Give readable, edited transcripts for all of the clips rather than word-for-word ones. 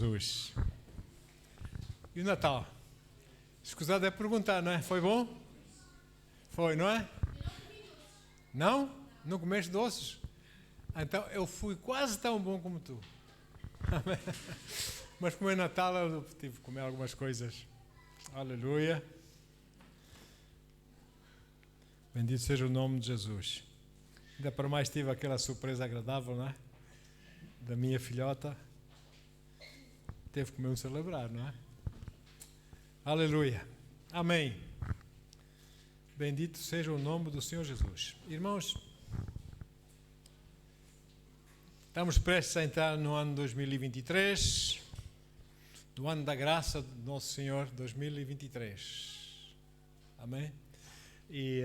Jesus. E o Natal? Escusado é perguntar, não é? Foi bom? Foi, não é? Não? Não comeste doces? Então eu fui quase tão bom como tu. Mas como é Natal, eu tive que comer algumas coisas. Aleluia. Bendito seja o nome de Jesus. Ainda para mais tive aquela surpresa agradável, não é? Da minha filhota. Teve que mesmo celebrar, não é? Aleluia. Amém. Bendito seja o nome do Senhor Jesus. Irmãos, estamos prestes a entrar no ano 2023, no ano da graça do nosso Senhor 2023. Amém? E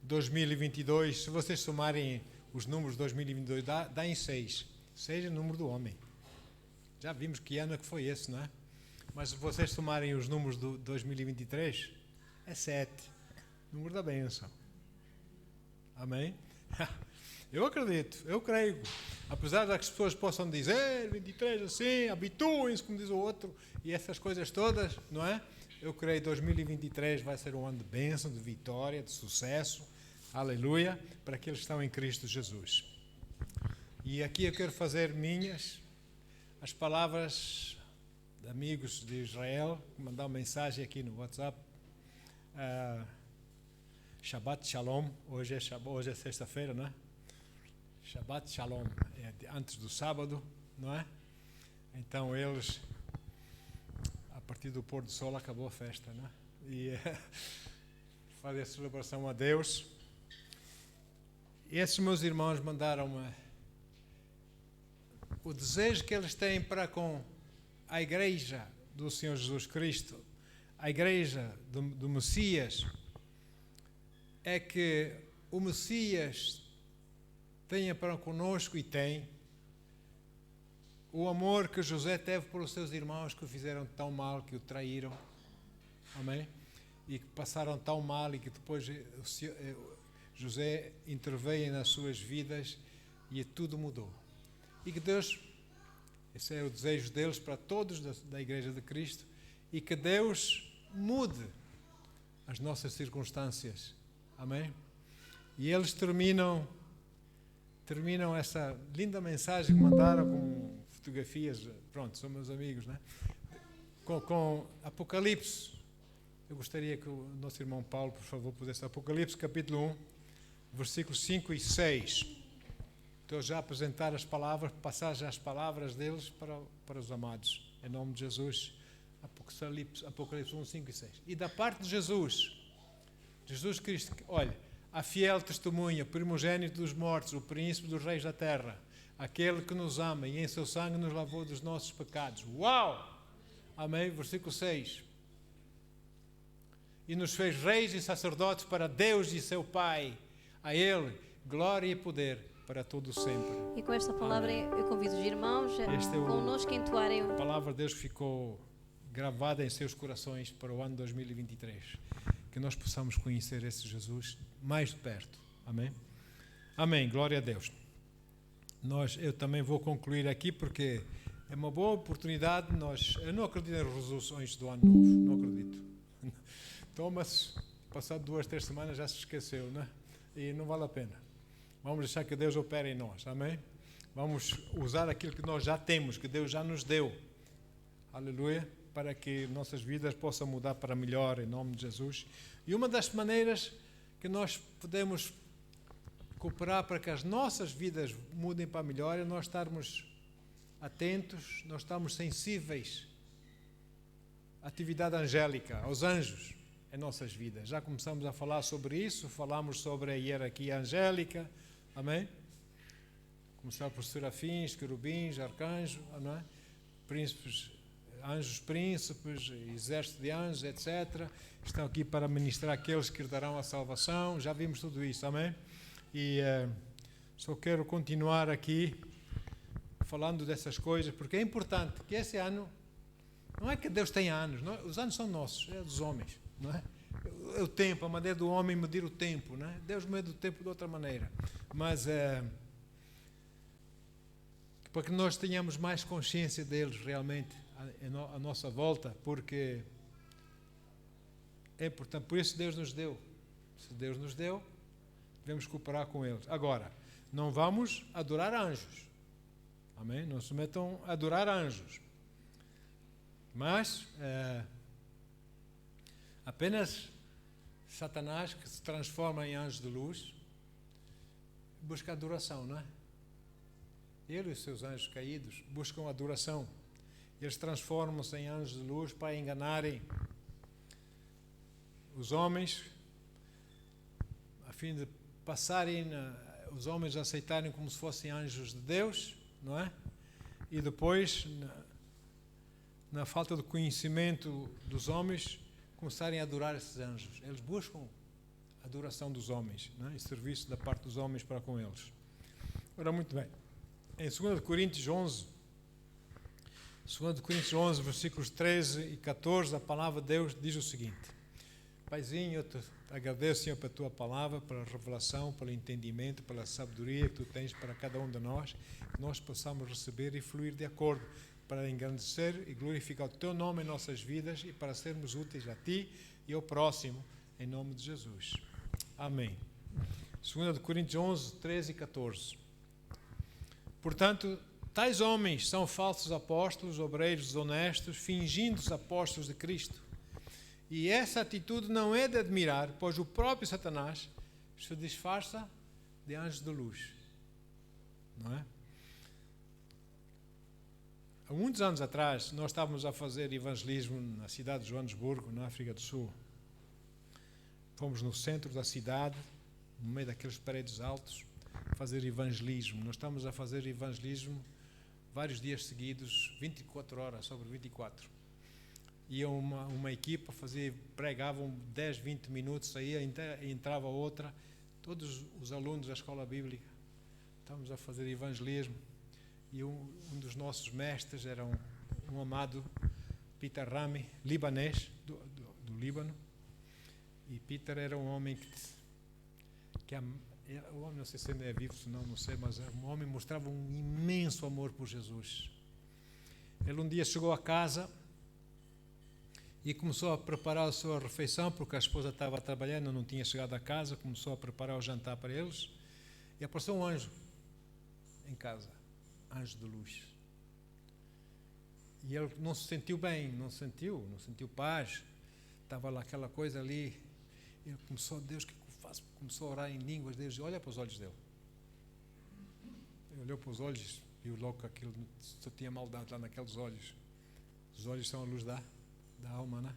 2022, se vocês somarem os números de 2022, dá em 6. 6 é o número do homem. Já vimos que ano é que foi esse, não é? Mas se vocês somarem os números do 2023, é 7. Número da bênção. Amém? Eu acredito, eu creio. Apesar de que as pessoas possam dizer 23 assim, habituem-se, como diz o outro, e essas coisas todas, não é? Eu creio que 2023 vai ser um ano de bênção, de vitória, de sucesso. Aleluia, para aqueles que estão em Cristo Jesus. E aqui eu quero fazer minhas as palavras de amigos de Israel, que mandaram mensagem aqui no WhatsApp. Shabbat Shalom, hoje é sexta-feira, não é? Shabbat Shalom, é antes do sábado, não é? Então eles, a partir do pôr do sol, acabou a festa, não é? E fazem a celebração a Deus. E esses meus irmãos mandaram-me o desejo que eles têm para com a igreja do Senhor Jesus Cristo, a igreja do Messias, é que o Messias tenha para conosco, e tem, o amor que José teve por os seus irmãos que o fizeram tão mal, que o traíram, amém? E que passaram tão mal, e que depois José interveio nas suas vidas e tudo mudou. E que Deus, esse é o desejo deles para todos da Igreja de Cristo, e que Deus mude as nossas circunstâncias. Amém? E eles terminam essa linda mensagem que mandaram com fotografias, pronto, são meus amigos, né? Com Apocalipse. Eu gostaria que o nosso irmão Paulo, por favor, pudesse. Apocalipse capítulo 1, versículos 5 e 6. Estou já a apresentar as palavras, passar já as palavras deles para os amados. Em nome de Jesus. Apocalipse 1, 5 e 6. E da parte de Jesus Cristo, olha, a fiel testemunha, primogênito dos mortos, o príncipe dos reis da terra, aquele que nos ama e em seu sangue nos lavou dos nossos pecados. Uau! Amém? Versículo 6. E nos fez reis e sacerdotes para Deus e seu Pai. A Ele, glória e poder para todo sempre. E com esta palavra eu convido os irmãos connosco a entoarem. A palavra de Deus ficou gravada em seus corações para o ano 2023. Que nós possamos conhecer esse Jesus mais de perto. Amém? Amém. Glória a Deus. Eu também vou concluir aqui porque é uma boa oportunidade. Eu não acredito em resoluções do ano novo. Não acredito. Thomas, passado 2, 3 semanas já se esqueceu, né? E não vale a pena. Vamos deixar que Deus opere em nós. Amém? Vamos usar aquilo que nós já temos, que Deus já nos deu. Aleluia. Para que nossas vidas possam mudar para melhor, em nome de Jesus. E uma das maneiras que nós podemos cooperar para que as nossas vidas mudem para melhor é nós estarmos atentos, nós estarmos sensíveis à atividade angélica, aos anjos em nossas vidas. Já começamos a falar sobre isso, falamos sobre a hierarquia angélica, amém? Começar por serafins, querubins, arcanjos, não é? Príncipes, anjos príncipes, exército de anjos, etc. Estão aqui para ministrar aqueles que darão a salvação. Já vimos tudo isso, amém? E só quero continuar aqui falando dessas coisas, porque é importante que esse ano, não é que Deus tenha anos, não é? Os anos são nossos, é dos homens, não é? É o tempo, a maneira do homem medir o tempo, não é? Deus mede o tempo de outra maneira. Mas para que nós tenhamos mais consciência deles realmente à nossa volta, porque é importante. Por isso Deus nos deu. Se Deus nos deu, devemos cooperar com eles. Agora, não vamos adorar anjos. Amém? Não se metam a adorar anjos. Mas apenas Satanás, que se transforma em anjo de luz, busca adoração, não é? Ele e os seus anjos caídos buscam adoração. Eles transformam-se em anjos de luz para enganarem os homens, a fim de passarem, os homens aceitarem como se fossem anjos de Deus, não é? E depois, na falta de conhecimento dos homens, começarem a adorar esses anjos. Eles buscam a adoração dos homens, não é? E serviço da parte dos homens para com eles. Ora, muito bem. Em 2 Coríntios 11, versículos 13 e 14, a palavra de Deus diz o seguinte: Paizinho, eu te agradeço, Senhor, pela tua palavra, pela revelação, pelo entendimento, pela sabedoria que tu tens para cada um de nós, que nós possamos receber e fluir de acordo para engrandecer e glorificar o teu nome em nossas vidas e para sermos úteis a ti e ao próximo, em nome de Jesus. Amém. 2 Coríntios 11, 13 e 14. Portanto, tais homens são falsos apóstolos, obreiros desonestos, fingindo os apóstolos de Cristo. E essa atitude não é de admirar, pois o próprio Satanás se disfarça de anjo de luz. Não é? Há muitos anos atrás, nós estávamos a fazer evangelismo na cidade de Joanesburgo, na África do Sul. Fomos no centro da cidade, no meio daqueles prédios altos, fazer evangelismo. Nós estamos a fazer evangelismo vários dias seguidos, 24 horas sobre 24. Ia uma equipa, pregavam 10, 20 minutos, saía, entrava outra. Todos os alunos da escola bíblica. Estávamos a fazer evangelismo. E um dos nossos mestres era um amado Peter Rami, libanês, do Líbano. E Peter era um homem não sei se ainda é vivo, não sei, mas um homem mostrava um imenso amor por Jesus. Ele um dia chegou a casa e começou a preparar a sua refeição, porque a esposa estava trabalhando, não tinha chegado a casa, começou a preparar o jantar para eles, e apareceu um anjo em casa, anjo de luz. E ele não se sentiu bem, não sentiu paz, estava lá aquela coisa ali, e ele começou, Deus, o que eu faço? Começou a orar em línguas, Deus, olha para os olhos dele. Ele olhou para os olhos, viu logo que aquilo só tinha maldade lá naqueles olhos. Os olhos são a luz da alma, não é?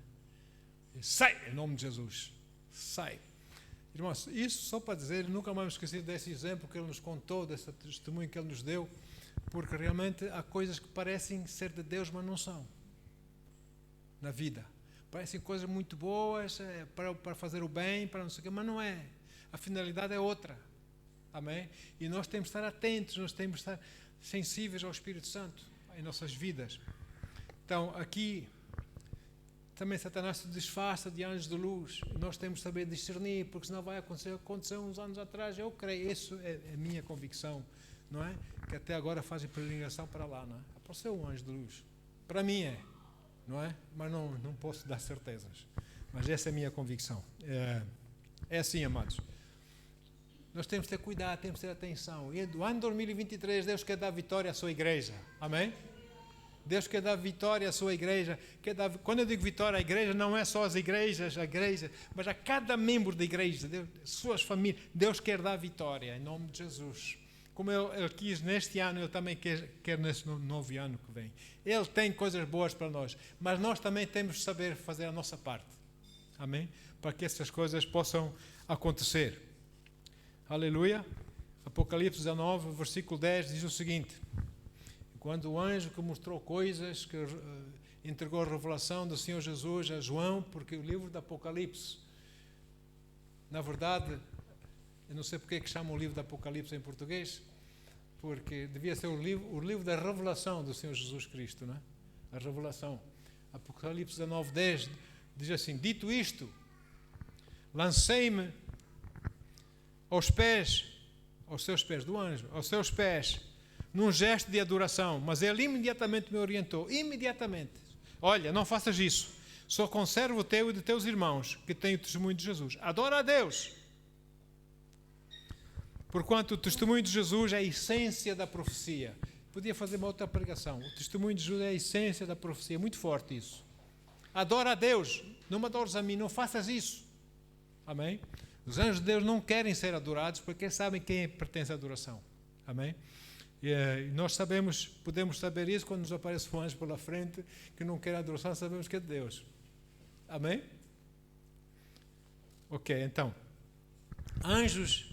E sai, em nome de Jesus, sai. Irmãos, isso só para dizer, nunca mais me esqueci desse exemplo que ele nos contou, desse testemunho que ele nos deu, porque realmente há coisas que parecem ser de Deus, mas não são, na vida. Parecem coisas muito boas, para fazer o bem, para não sei o quê, mas não é. A finalidade é outra. Amém? E nós temos de estar atentos, nós temos de estar sensíveis ao Espírito Santo em nossas vidas. Então, aqui também Satanás se disfarça de anjos de luz. Nós temos de saber discernir, porque senão vai acontecer uns anos atrás, eu creio, isso é a minha convicção, não é? Que até agora fazem peregrinação para lá, não é? Apareceu um anjo de luz. Para mim é, não é? Mas não posso dar certezas. Mas essa é a minha convicção. É assim, amados. Nós temos de ter cuidado, temos de ter atenção. E do ano 2023, Deus quer dar vitória à sua igreja. Amém? Deus quer dar vitória à sua igreja. Quando eu digo vitória à igreja, não é só as igrejas, a igreja, mas a cada membro da igreja, suas famílias. Deus quer dar vitória, em nome de Jesus. Como Ele quis neste ano, Ele também quer neste novo ano que vem. Ele tem coisas boas para nós, mas nós também temos de saber fazer a nossa parte. Amém? Para que essas coisas possam acontecer. Aleluia. Apocalipse 19, versículo 10 diz o seguinte: quando o anjo que mostrou coisas, que entregou a revelação do Senhor Jesus a João, porque o livro do Apocalipse, na verdade, eu não sei porque é que chamam o livro do Apocalipse em português, porque devia ser o livro da revelação do Senhor Jesus Cristo, não é? A revelação. Apocalipse 19, 10 diz assim: dito isto, lancei-me aos seus pés do anjo, aos seus pés, num gesto de adoração, mas ele imediatamente me orientou, imediatamente. Olha, não faças isso. Só conserva o teu e de teus irmãos, que têm o testemunho de Jesus. Adora a Deus. Porquanto o testemunho de Jesus é a essência da profecia. Podia fazer uma outra pregação. O testemunho de Jesus é a essência da profecia. É muito forte isso. Adora a Deus. Não me adores a mim. Não faças isso. Amém? Os anjos de Deus não querem ser adorados porque eles sabem quem pertence à adoração. Amém? E nós podemos saber isso quando nos aparece um anjo pela frente que não quer adoração, sabemos que é de Deus. Amém? Ok, então. Anjos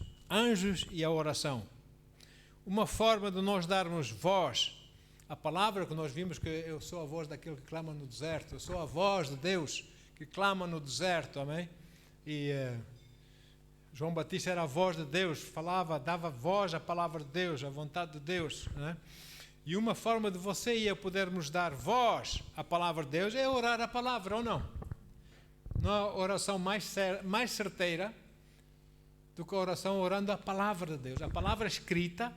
e a oração. Uma forma de nós darmos voz à palavra que nós vimos, que eu sou a voz daquele que clama no deserto, eu sou a voz de Deus que clama no deserto, amém? E João Batista era a voz de Deus, falava, dava voz à palavra de Deus, à vontade de Deus, né? E uma forma de você e eu podermos dar voz à palavra de Deus é orar a palavra, ou não? Não há oração mais certeira do que a oração orando a palavra de Deus. A palavra escrita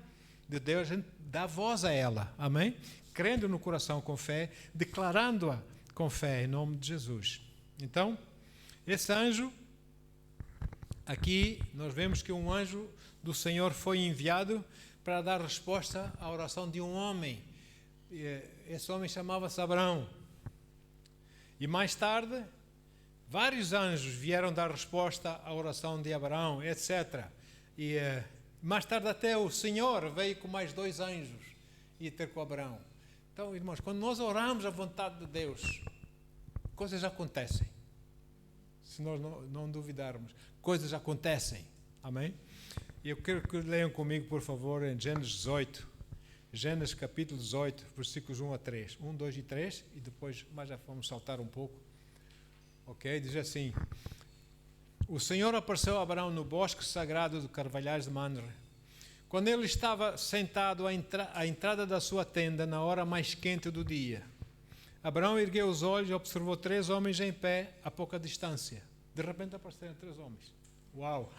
de Deus, a gente dá voz a ela, amém? Crendo no coração com fé, declarando-a com fé em nome de Jesus. Então, esse anjo, aqui nós vemos que um anjo do Senhor foi enviado para dar resposta à oração de um homem. Esse homem chamava-se Abraão. E mais tarde, vários anjos vieram dar resposta à oração de Abraão, etc. E mais tarde até o Senhor veio com mais 2 anjos e ter com Abraão. Então, irmãos, quando nós oramos a vontade de Deus, coisas acontecem. Se nós não duvidarmos, coisas acontecem. Amém? E eu quero que leiam comigo, por favor, em Gênesis 18. Gênesis capítulo 18, versículos 1 a 3. 1, 2 e 3, e depois mais já vamos saltar um pouco. Ok? Diz assim: o Senhor apareceu a Abraão no bosque sagrado de carvalhais de Mamre, quando ele estava sentado à entrada da sua tenda na hora mais quente do dia. Abraão ergueu os olhos e observou 3 homens em pé a pouca distância. De repente apareceram 3 homens. Uau!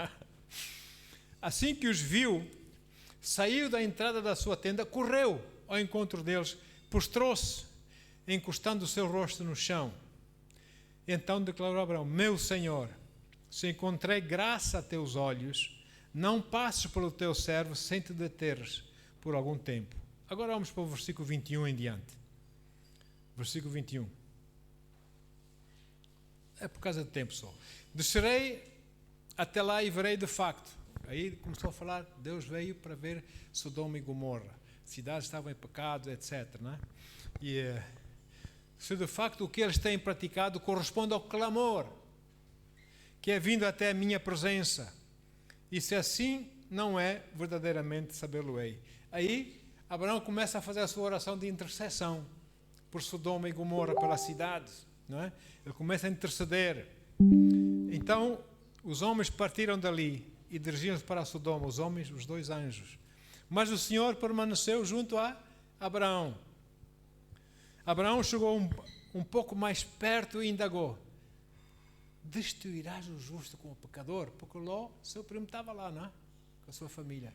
Assim que os viu, saiu da entrada da sua tenda, correu ao encontro deles, prostrou-se, encostando o seu rosto no chão. Então declarou Abraão: meu Senhor, se encontrei graça a teus olhos, não passes pelo teu servo sem te deteres por algum tempo. Agora vamos para o versículo 21 em diante. Versículo 21. É por causa do tempo só. Descerei até lá e verei de facto. Aí começou a falar, Deus veio para ver Sodoma e Gomorra. Cidades estavam em pecado, etc. Né? E se de facto o que eles têm praticado corresponde ao clamor que é vindo até a minha presença. E se assim não é, verdadeiramente sabê-lo-ei. Aí Abraão começa a fazer a sua oração de intercessão por Sodoma e Gomorra, pela cidade, não é? Ele começa a interceder. Então, os homens partiram dali e dirigiram-se para Sodoma, os homens, os 2 anjos. Mas o Senhor permaneceu junto a Abraão. Abraão chegou um pouco mais perto e indagou: destruirás o justo com o pecador? Porque Ló, seu primo, estava lá, não é? Com a sua família.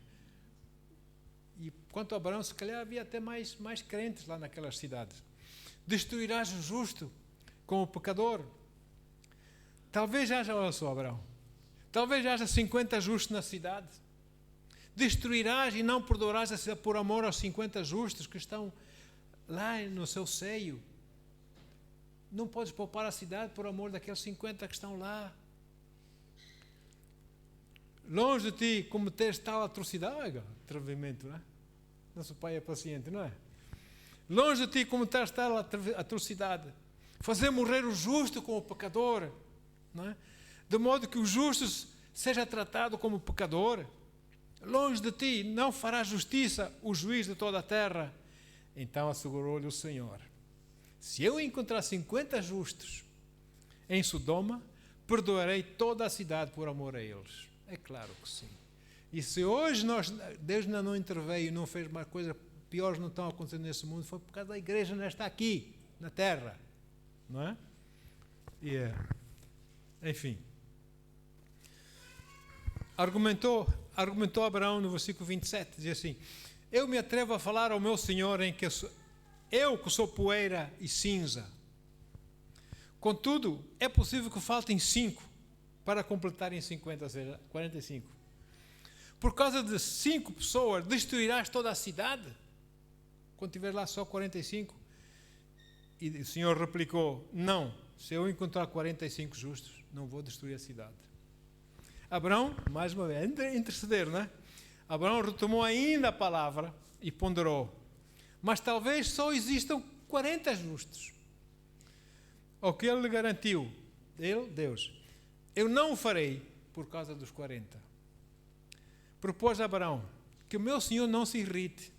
E quanto a Abraão, se calhar havia até mais crentes lá naquelas cidades. Destruirás o justo com o pecador? Talvez haja, olha só, Abraão, talvez haja 50 justos na cidade. Destruirás e não perdoarás por amor aos 50 justos que estão lá no seu seio. Não podes poupar a cidade por amor daqueles 50 que estão lá. Longe de ti cometeres tal atrocidade. Atrevimento, não é? Nosso Pai é paciente, não é? Longe de ti cometeres tal atrocidade. Fazer morrer o justo com o pecador, não é? De modo que o justo seja tratado como pecador. Longe de ti não fará justiça o juiz de toda a terra. Então assegurou-lhe o Senhor: se eu encontrar 50 justos em Sodoma, perdoarei toda a cidade por amor a eles. É claro que sim. E se hoje Deus ainda não interveio e não fez mais coisas piores não estão acontecendo nesse mundo, foi por causa da igreja não está aqui, na terra. Não é? Enfim. Argumentou Abraão no versículo 27, diz assim: eu me atrevo a falar ao meu Senhor em que eu que sou poeira e cinza. Contudo, é possível que faltem 5 para completarem 50, ou seja, 45. Por causa de 5 pessoas, destruirás toda a cidade? Quando tiver lá só 45? E o Senhor replicou, não, se eu encontrar 45 justos, não vou destruir a cidade. Abraão, mais uma vez, interceder, não é? Abraão retomou ainda a palavra e ponderou, mas talvez só existam 40 justos. Ao que ele lhe garantiu, Deus, eu não o farei por causa dos 40. Propôs a Abraão que o meu Senhor não se irrite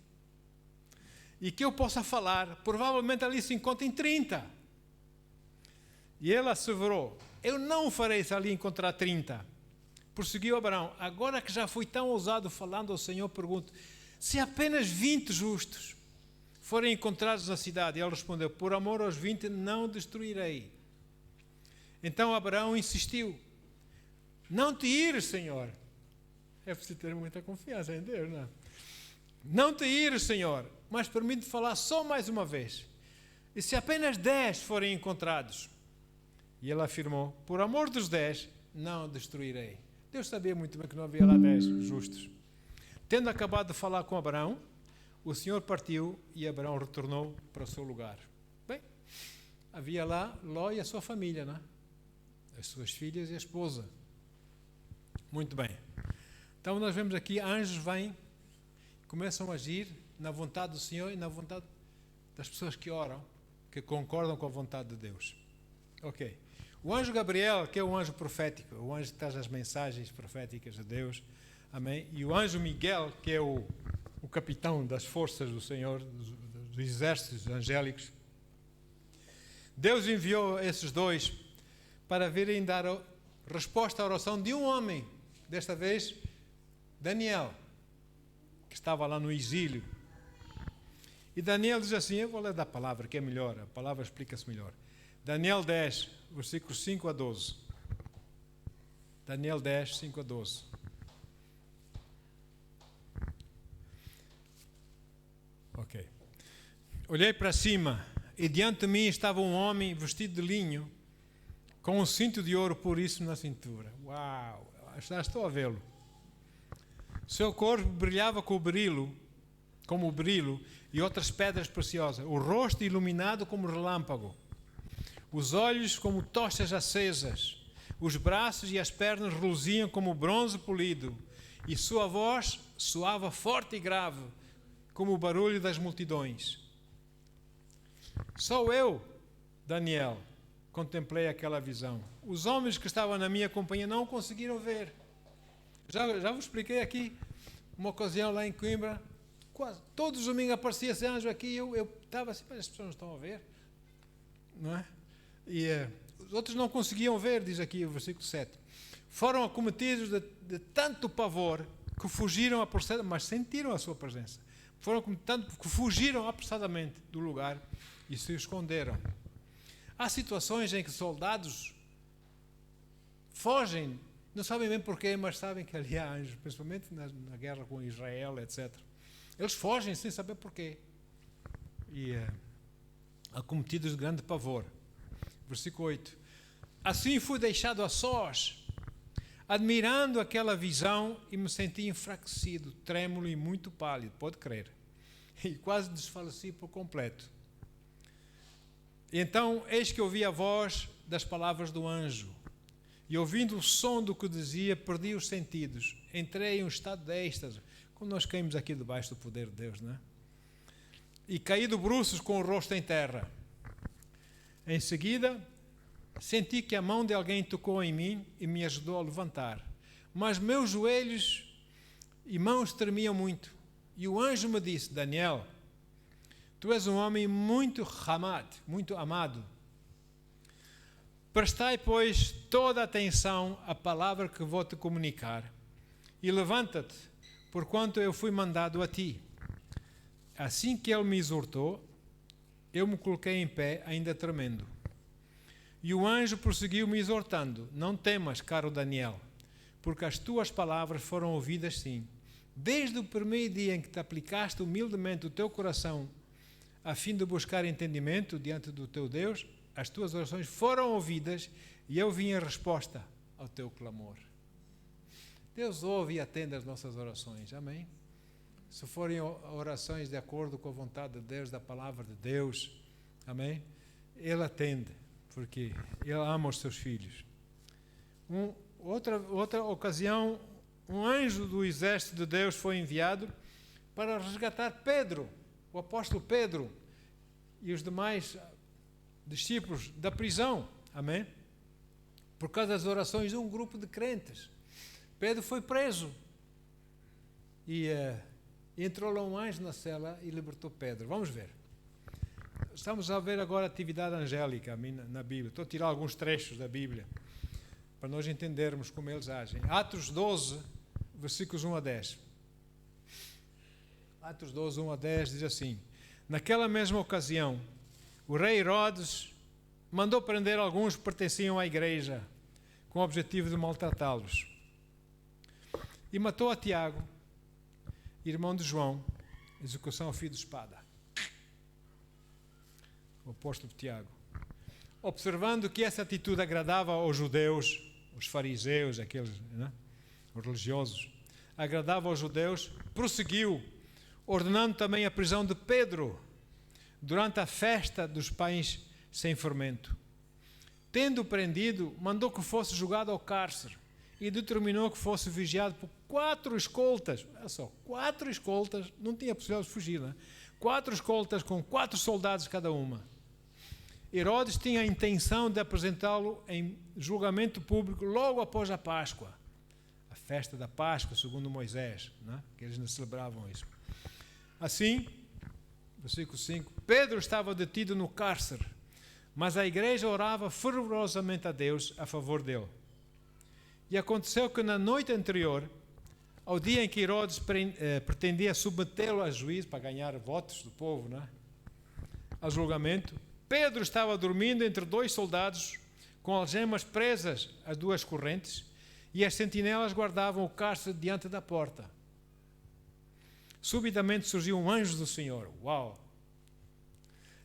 e que eu possa falar, provavelmente ali se encontrem 30. E ele asseverou, eu não o farei se ali encontrar 30. Prosseguiu Abraão, agora que já fui tão ousado falando ao Senhor, pergunto, se apenas 20 justos forem encontrados na cidade? E ele respondeu, por amor aos 20 não destruirei. Então Abraão insistiu, não te ires, Senhor. É preciso ter muita confiança em Deus, não é? Não te ires, Senhor, mas permite falar só mais uma vez. E se apenas 10 forem encontrados? E ele afirmou, por amor dos 10, não destruirei. Deus sabia muito bem que não havia lá 10 justos. Tendo acabado de falar com Abraão, o Senhor partiu e Abraão retornou para o seu lugar. Bem, havia lá Ló e a sua família, não é? As suas filhas e a esposa. Muito bem. Então nós vemos aqui, anjos vêm, começam a agir na vontade do Senhor e na vontade das pessoas que oram, que concordam com a vontade de Deus. Ok. O anjo Gabriel, que é o anjo profético, o anjo que traz as mensagens proféticas de Deus, amém? E o anjo Miguel, que é o capitão das forças do Senhor, dos exércitos angélicos. Deus enviou esses dois para virem dar resposta à oração de um homem, desta vez Daniel, que estava lá no exílio. E Daniel diz assim, eu vou ler da palavra, que é melhor, a palavra explica-se melhor. Daniel 10, versículos 5 a 12. Daniel 10, 5 a 12. Ok. Olhei para cima e diante de mim estava um homem vestido de linho com um cinto de ouro puríssimo na cintura. Uau! Já estou a vê-lo. Seu corpo brilhava como o brilho e outras pedras preciosas. O rosto iluminado como relâmpago. Os olhos como tochas acesas. Os braços e as pernas reluziam como bronze polido. E sua voz soava forte e grave, como o barulho das multidões. Só eu, Daniel, contemplei aquela visão. Os homens que estavam na minha companhia não conseguiram ver. Já vos expliquei aqui, uma ocasião lá em Coimbra, quase todos os domingos aparecia esse anjo aqui e eu estava assim, mas as pessoas não estão a ver, não é? E os outros não conseguiam ver, diz aqui o versículo 7. Foram acometidos de tanto pavor que fugiram apressadamente, mas sentiram a sua presença. Foram tanto que fugiram apressadamente do lugar e se esconderam. Há situações em que soldados fogem, não sabem bem porquê, mas sabem que ali há anjos, principalmente na guerra com Israel, etc. Eles fogem sem saber porquê. E acometidos de grande pavor. Versículo 8. Assim fui deixado a sós, admirando aquela visão e me senti enfraquecido, trêmulo e muito pálido, pode crer. E quase desfaleci por completo. Então, eis que ouvi a voz das palavras do anjo. E ouvindo o som do que dizia, perdi os sentidos. Entrei em um estado de êxtase, como nós caímos aqui debaixo do poder de Deus, não é? E caí de bruços com o rosto em terra. Em seguida, senti que a mão de alguém tocou em mim e me ajudou a levantar. Mas meus joelhos e mãos tremiam muito. E o anjo me disse, Daniel, tu és um homem muito amado. Prestai, pois, toda a atenção à palavra que vou te comunicar e levanta-te, porquanto eu fui mandado a ti. Assim que ele me exortou, eu me coloquei em pé, ainda tremendo. E o anjo prosseguiu me exortando, não temas, caro Daniel, porque as tuas palavras foram ouvidas sim. desde o primeiro dia em que te aplicaste humildemente o teu coração a fim de buscar entendimento diante do teu Deus, as tuas orações foram ouvidas e eu vim em resposta ao teu clamor. Deus ouve e atende as nossas orações, amém? Se forem orações de acordo com a vontade de Deus, da palavra de Deus, amém? Ele atende, porque Ele ama os seus filhos. Outra ocasião, um anjo do exército de Deus foi enviado para resgatar Pedro, o apóstolo Pedro, e os demais discípulos da prisão, amém? Por causa das orações de um grupo de crentes. Pedro foi preso e entrou lá um anjo na cela e libertou Pedro. Vamos ver. Estamos a ver agora a atividade angélica na Bíblia. Estou a tirar alguns trechos da Bíblia para nós entendermos como eles agem. Atos 12, versículos 1 a 10. Atos 12, 1 a 10 diz assim: naquela mesma ocasião, o rei Herodes mandou prender alguns que pertenciam à igreja, com o objetivo de maltratá-los. E matou a Tiago, irmão de João, execução ao fio de espada. O apóstolo Tiago. Observando que essa atitude agradava aos judeus, os fariseus, aqueles, né, os religiosos, agradava aos judeus, prosseguiu, ordenando também a prisão de Pedro, durante a festa dos pães sem fermento. Tendo-o prendido, mandou que fosse jogado ao cárcere e determinou que fosse vigiado por 4 escoltas. Olha só, 4 escoltas, não tinha possibilidade de fugir, né? 4 escoltas com 4 soldados cada uma. Herodes tinha a intenção de apresentá-lo em julgamento público logo após a Páscoa, a festa da Páscoa, segundo Moisés, né? Que eles não celebravam isso. Assim, versículo 5, Pedro estava detido no cárcere, mas a igreja orava fervorosamente a Deus a favor dele. E aconteceu que na noite anterior, ao dia em que Herodes pretendia submetê-lo a juízo para ganhar votos do povo, né, a julgamento, Pedro estava dormindo entre 2 soldados com algemas presas às 2 correntes e as sentinelas guardavam o cárcere diante da porta. Subitamente surgiu um anjo do Senhor. Uau!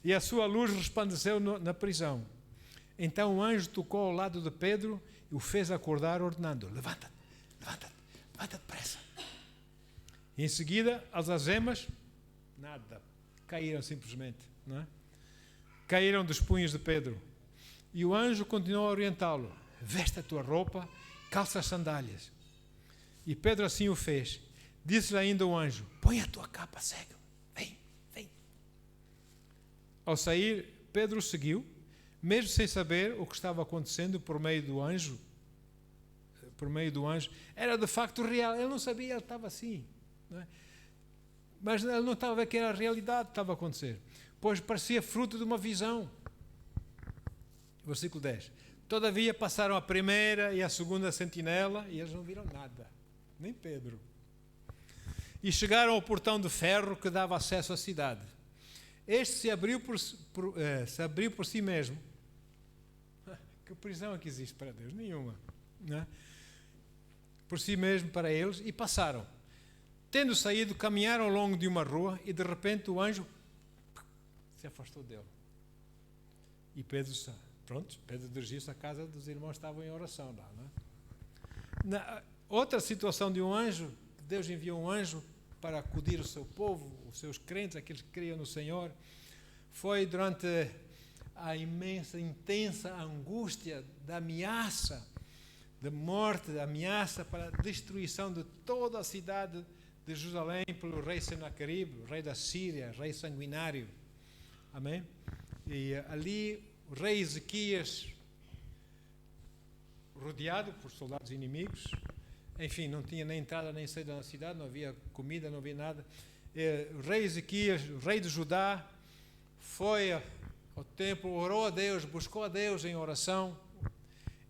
E a sua luz resplandeceu na prisão. Então o anjo tocou ao lado de Pedro e o fez acordar, ordenando: levanta-te, levanta-te, levanta-te depressa. Em seguida, as algemas, nada, caíram simplesmente, não é? Caíram dos punhos de Pedro. E o anjo continuou a orientá-lo: veste a tua roupa, calça as sandálias. E Pedro assim o fez. Disse-lhe ainda o anjo: põe a tua capa, segue-me, vem, vem. Ao sair, Pedro o seguiu, mesmo sem saber o que estava acontecendo por meio do anjo. Era de facto real. Ele não sabia, ele estava assim, não é? Mas ele não estava a ver que era a realidade que estava a acontecer, pois parecia fruto de uma visão. Versículo 10. Todavia passaram a primeira e a segunda sentinela e eles não viram nada, nem Pedro. E chegaram ao portão de ferro que dava acesso à cidade. Este se abriu por si mesmo. Que prisão é que existe para Deus? Nenhuma. Não é? Por si mesmo para eles, e passaram. Tendo saído, caminharam ao longo de uma rua e de repente o anjo se afastou dele. E Pedro dirigiu-se à casa dos irmãos que estavam em oração lá. Não é? Na outra situação de um anjo, Deus enviou um anjo para acudir o seu povo, os seus crentes, aqueles que criam no Senhor, foi durante a imensa, intensa angústia da ameaça de morte, da ameaça para a destruição de toda a cidade de Jerusalém pelo rei Senaqueribe, o rei da Síria, rei sanguinário. Amém? E ali o rei Ezequias, rodeado por soldados inimigos, enfim, não tinha nem entrada nem saída na cidade, não havia comida, não havia nada. O rei Ezequias, o rei de Judá, foi ao templo, orou a Deus, buscou a Deus em oração,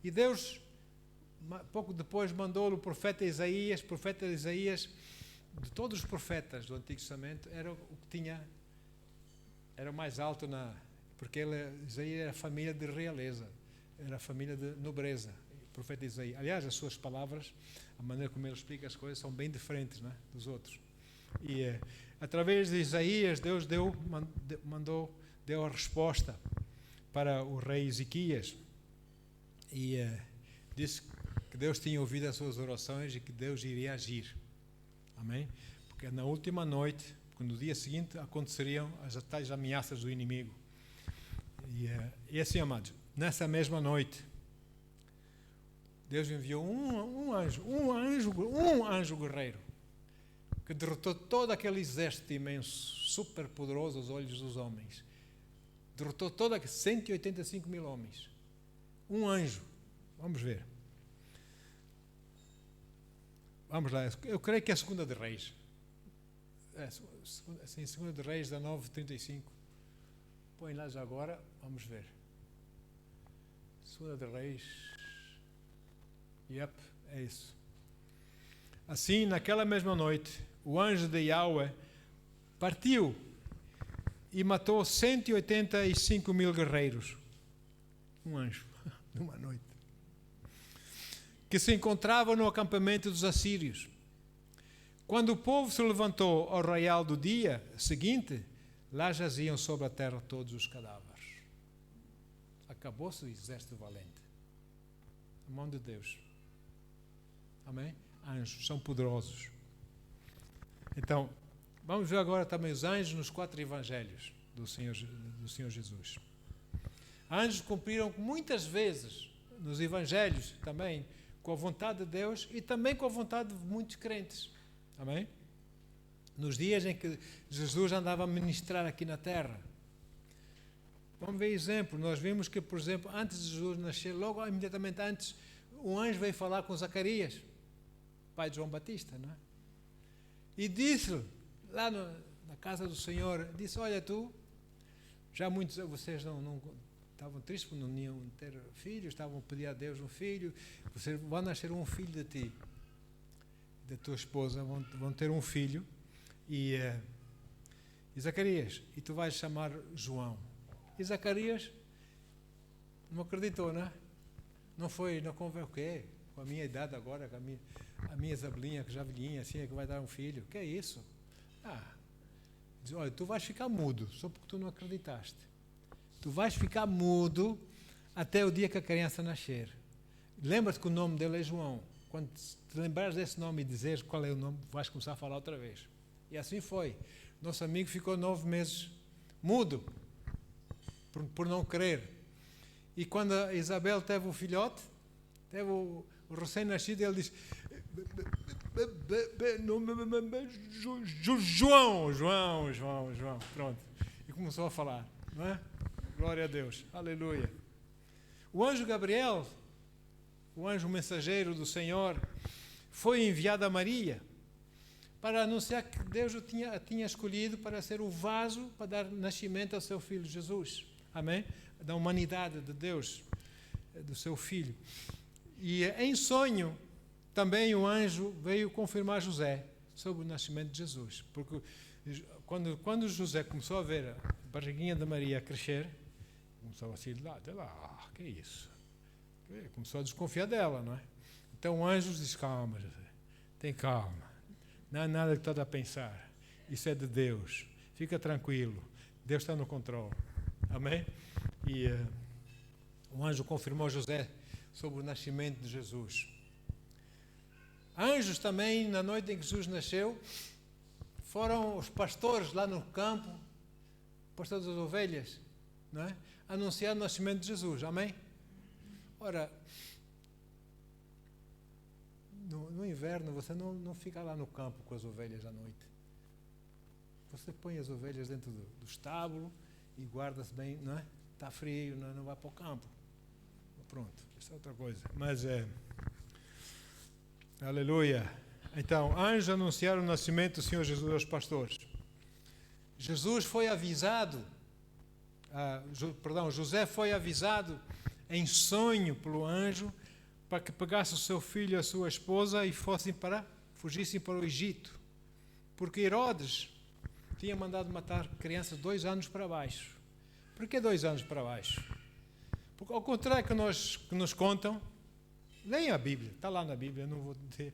e Deus, pouco depois, mandou-lhe o profeta Isaías. Profeta Isaías, de todos os profetas do Antigo Testamento, era o que tinha, era o mais alto, porque Isaías era família de realeza, era família de nobreza, profeta Isaías. Aliás, as suas palavras, a maneira como ele explica as coisas, são bem diferentes, né, dos outros. E através de Isaías, Deus deu a resposta para o rei Ezequias. E disse que Deus tinha ouvido as suas orações e que Deus iria agir. Amém? Porque na última noite, no dia seguinte, aconteceriam as tais ameaças do inimigo. E assim, amados, nessa mesma noite, Deus enviou um anjo guerreiro, que derrotou todo aquele exército imenso, super poderoso aos olhos dos homens. Derrotou 185 mil homens. Um anjo. Vamos ver. Vamos lá. Eu creio que é a 2 de Reis. Assim, 2 de Reis, 19:35. Põe lá já agora. Vamos ver. 2 de Reis. Yep, é isso. Assim, naquela mesma noite, o anjo de Yahweh partiu e matou 185 mil guerreiros. Um anjo, numa noite. Que se encontravam no acampamento dos assírios. Quando o povo se levantou ao raiar do dia seguinte, lá jaziam sobre a terra todos os cadáveres. Acabou-se o exército valente. A mão de Deus. Amém? Anjos são poderosos. Então, vamos ver agora também os anjos nos 4 evangelhos do Senhor Jesus. Anjos cumpriram muitas vezes nos evangelhos também com a vontade de Deus e também com a vontade de muitos crentes. Amém? Nos dias em que Jesus andava a ministrar aqui na terra. Vamos ver exemplo. Nós vimos que, por exemplo, antes de Jesus nascer, logo imediatamente antes, um anjo veio falar com Zacarias, pai de João Batista, não é? E disse, lá na casa do Senhor, disse, olha tu, já muitos de vocês não estavam tristes porque não iam ter filhos, estavam a pedir a Deus um filho, vocês vão nascer um filho de ti, da tua esposa, vão ter um filho, e Zacarias, e tu vais chamar João. E Zacarias não acreditou, não é? Não convém o quê? Com a minha idade agora, com a minha Isabelinha, que já velhinha, assim, é que vai dar um filho. Que é isso? Diz, olha, tu vais ficar mudo, só porque tu não acreditaste. Tu vais ficar mudo até o dia que a criança nascer. Lembra-te que o nome dele é João. Quando te lembrares desse nome e dizeres qual é o nome, vais começar a falar outra vez. E assim foi. Nosso amigo ficou 9 meses mudo, por não crer. E quando a Isabel teve o filhote, teve o recém-nascido, ele disse, João, pronto. E começou a falar, não é? Glória a Deus, aleluia. O anjo Gabriel, o anjo mensageiro do Senhor, foi enviado a Maria para anunciar que Deus a tinha escolhido para ser o vaso para dar nascimento ao seu filho Jesus. Amém? Da humanidade de Deus, do seu filho. E em sonho, também o anjo veio confirmar José sobre o nascimento de Jesus. Porque quando José começou a ver a barriguinha de Maria crescer, começou a se que é isso? Começou a desconfiar dela, não é? Então o anjo diz, calma, José, tem calma. Não há nada que estás a pensar. Isso é de Deus. Fica tranquilo. Deus está no controle. Amém? E o anjo confirmou José sobre o nascimento de Jesus. Anjos também, na noite em que Jesus nasceu, foram os pastores lá no campo, pastores das ovelhas, não é? Anunciar o nascimento de Jesus. Amém? Ora, no inverno você não fica lá no campo com as ovelhas à noite. Você põe as ovelhas dentro do estábulo e guarda-se bem, não é? Está frio, não vai para o campo. Pronto, isso é outra coisa. Mas aleluia. Então, anjos anunciaram o nascimento do Senhor Jesus aos pastores. Jesus foi avisado, José foi avisado em sonho pelo anjo para que pegasse o seu filho e a sua esposa e fugissem para o Egito. Porque Herodes tinha mandado matar crianças 2 anos para baixo. Por que 2 anos para baixo? Porque, ao contrário que nos contam, Leiam a Bíblia, está lá na Bíblia, não vou dizer.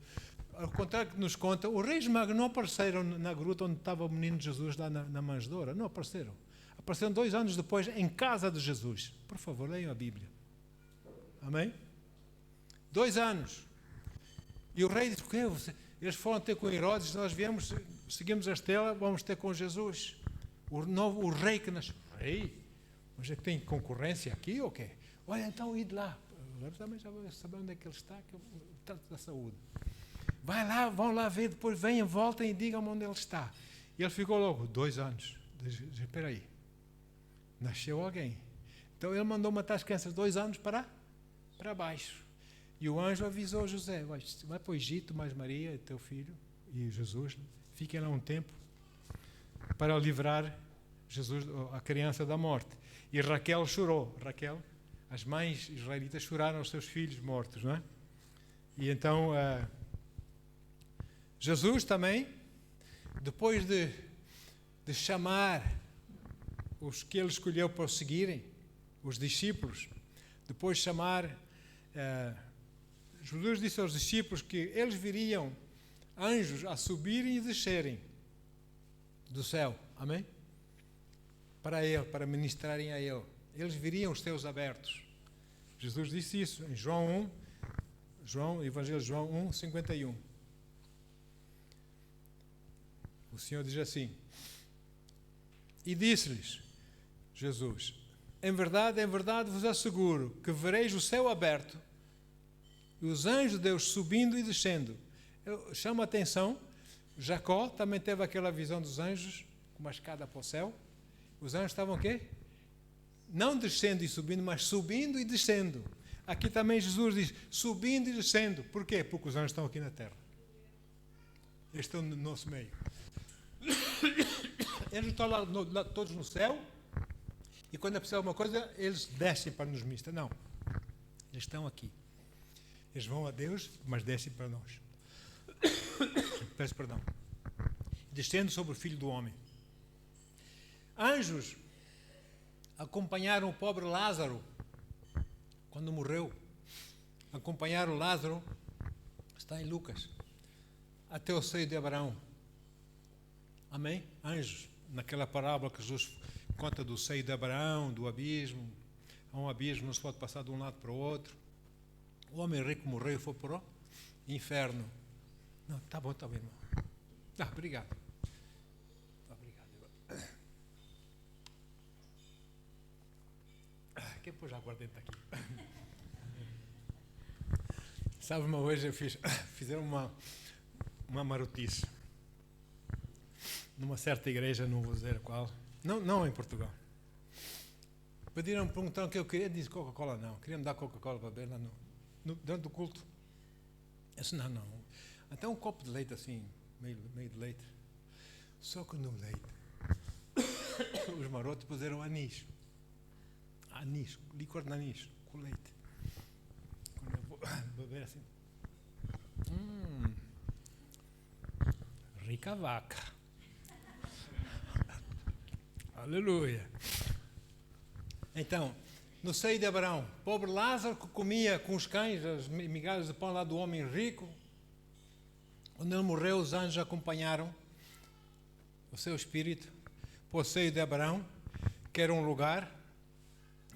Ao contrário que nos conta, os reis magos não apareceram na gruta onde estava o menino Jesus, lá na manjedoura, não apareceram. Apareceram 2 anos depois em casa de Jesus. Por favor, leiam a Bíblia. Amém? 2 anos. E o rei disse, por quê? Eles foram ter com Herodes, nós viemos, seguimos a estela, vamos ter com Jesus. O rei que nasceu. Rei? Mas é que tem concorrência aqui ou quê? Olha, então ide lá. Agora também já vou saber onde é que ele está, que eu trato da saúde. Vai lá, vão lá ver, depois venham, voltem e digam-me onde ele está. E ele ficou logo 2 anos. Espera aí. Nasceu alguém. Então ele mandou matar as crianças 2 anos para baixo. E o anjo avisou José, vai para o Egito, mais Maria, teu filho, e Jesus, fiquem lá um tempo para livrar Jesus, a criança, da morte. E Raquel chorou. Raquel, as mães israelitas choraram os seus filhos mortos, não é? E então Jesus também, depois de chamar os que ele escolheu para o seguirem, os discípulos, depois de chamar, Jesus disse aos discípulos que eles viriam anjos a subirem e descerem do céu, amém? Para ele, para ministrarem a ele. Eles viriam os céus abertos. Jesus disse isso em Evangelho de João 1, 51. O Senhor diz assim, e disse-lhes, Jesus, em verdade vos asseguro que vereis o céu aberto e os anjos de Deus subindo e descendo. Chama a atenção, Jacó também teve aquela visão dos anjos, com uma escada para o céu. Os anjos estavam o quê? Não descendo e subindo, mas subindo e descendo. Aqui também Jesus diz, subindo e descendo. Por quê? Porque os anjos estão aqui na terra. Eles estão no nosso meio. Eles não estão lá todos no céu, e quando é preciso alguma coisa, eles descem para nos ministrar. Não. Eles estão aqui. Eles vão a Deus, mas descem para nós. Peço perdão. Descendo sobre o Filho do Homem. Anjos acompanharam o pobre Lázaro quando morreu. Acompanharam Lázaro, está em Lucas, até o seio de Abraão. Amém? Anjos, naquela parábola que Jesus conta do seio de Abraão, do abismo. Há um abismo, não se pode passar de um lado para o outro. O homem rico morreu e foi para o inferno. Não, está bom, irmão. Obrigado. Obrigado. Quem pôs a aguardente aqui? Sabe, uma vez fizeram uma marotice numa certa igreja, não vou dizer qual, não em Portugal. Perguntaram o que eu queria, disse Coca-Cola não, queria me dar Coca-Cola para beber lá durante o culto. Eu disse, não, até um copo de leite assim, meio de leite. Só que no leite, os marotos puseram anis, licor de anis, com leite. Quando eu vou beber assim, rica vaca. Aleluia. Então, no seio de Abraão, pobre Lázaro que comia com os cães as migalhas de pão lá do homem rico. Quando ele morreu, os anjos acompanharam o seu espírito para o seio de Abraão, que era um lugar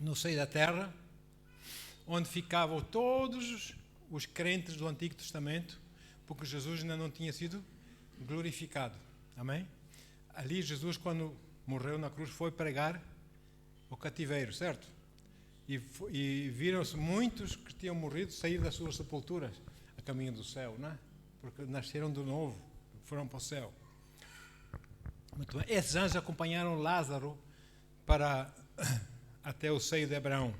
no seio da terra, onde ficavam todos os crentes do Antigo Testamento, porque Jesus ainda não tinha sido glorificado. Amém? Ali Jesus, quando morreu na cruz, foi pregar o cativeiro, certo? E viram-se muitos que tinham morrido sair das suas sepulturas a caminho do céu, não é? Porque nasceram de novo, foram para o céu. Muito bem. Esses anjos acompanharam Lázaro até o seio de Abraão.